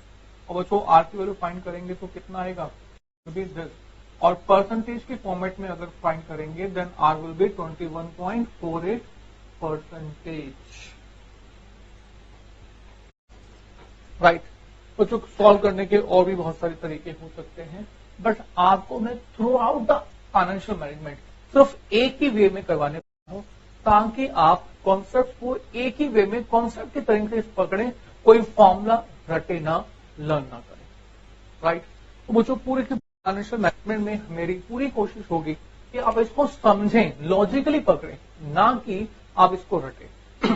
और बच्चों आर की वैल्यू फाइंड करेंगे तो कितना आएगा? दिस। और परसेंटेज के फॉर्मेट में अगर फाइंड करेंगे then R will be 21.48%, right. बच्चों सॉल्व करने के और भी बहुत सारे तरीके हो सकते हैं, बट आपको मैं through out the financial management सिर्फ एक ही वे में करवाने हूं, ताकि आप कॉन्सेप्ट को एक ही वे में कॉन्सेप्ट के तरीके से पकड़ें, कोई फॉर्मूला रटे ना, लर्न ना करें, राइट। तो बच्चों पूरे फाइनेंशियल मैनेजमेंट में मेरी पूरी कोशिश होगी कि आप इसको समझें, लॉजिकली पकड़ें, ना कि आप इसको रटें।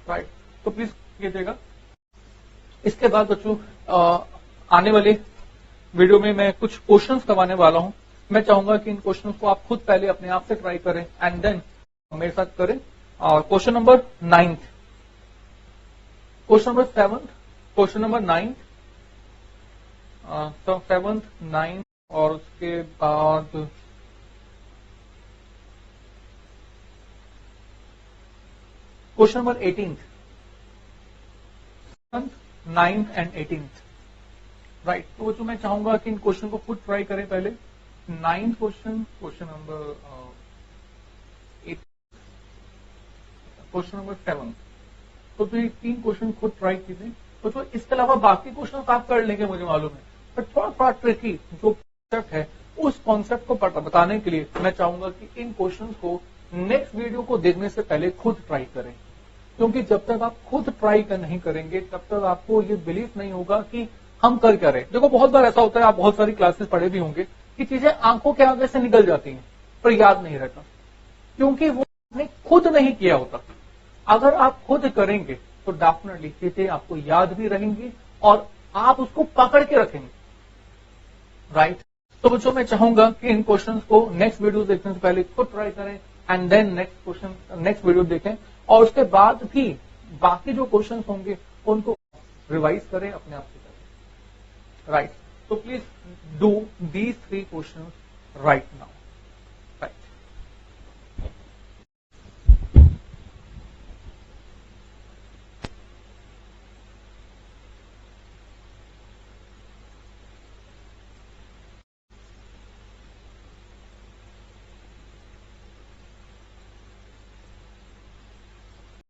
राइट, तो प्लीज कीजिएगा। इसके बाद बच्चों आने वाले वीडियो में मैं कुछ क्वेश्चंस करवाने वाला हूं। मैं चाहूंगा कि इन क्वेश्चंस को आप खुद पहले अपने आप से ट्राई करें एंड देन मेरे साथ करें। और question number 9, question number 7, question number 9, 7, 9 और उसके बाद question number 18, 7th, 9th and 18th। Right, तो जो मैं चाहूंगा कि इन क्वेश्चन को खुद ट्राई करें पहले। 9th question, question number 8, question number 7, तो ये 3 क्वेश्चन खुद ट्राई कीजिए। तो जो इसके अलावा बाकी क्वेश्चन आप कर लेंगे मुझे मालूम है, पर थोड़ा थोड़ा ट्रिकी जो कॉन्सेप्ट है उस कॉन्सेप्ट को बताने के लिए मैं चाहूंगा कि इन क्वेश्चंस को नेक्स्ट वीडियो को देखने से पहले खुद ट्राई करें, क्योंकि जब तक आप खुद ट्राई नहीं करेंगे तब तक आपको ये बिलीव नहीं होगा कि हम कर क्या रहे। देखो बहुत बार ऐसा होता है, आप बहुत सारी क्लासेस पढ़े भी होंगे कि चीजें आंखों के आगे से निकल जाती हैं पर याद नहीं रहता, क्योंकि वो आपने खुद नहीं किया होता। अगर आप खुद करेंगे तो डेफिनेटली चीजें आपको याद भी रहेंगी और आप उसको पकड़ के रखेंगे। राइट, तो बच्चों मैं चाहूंगा कि इन क्वेश्चंस को नेक्स्ट वीडियो देखने से पहले खुद ट्राई करें एंड देन नेक्स्ट वीडियो देखें, और उसके बाद भी बाकी जो क्वेश्चंस होंगे उनको रिवाइज करें, अपने आप से करें। राइट, तो please do these 3 questions right now.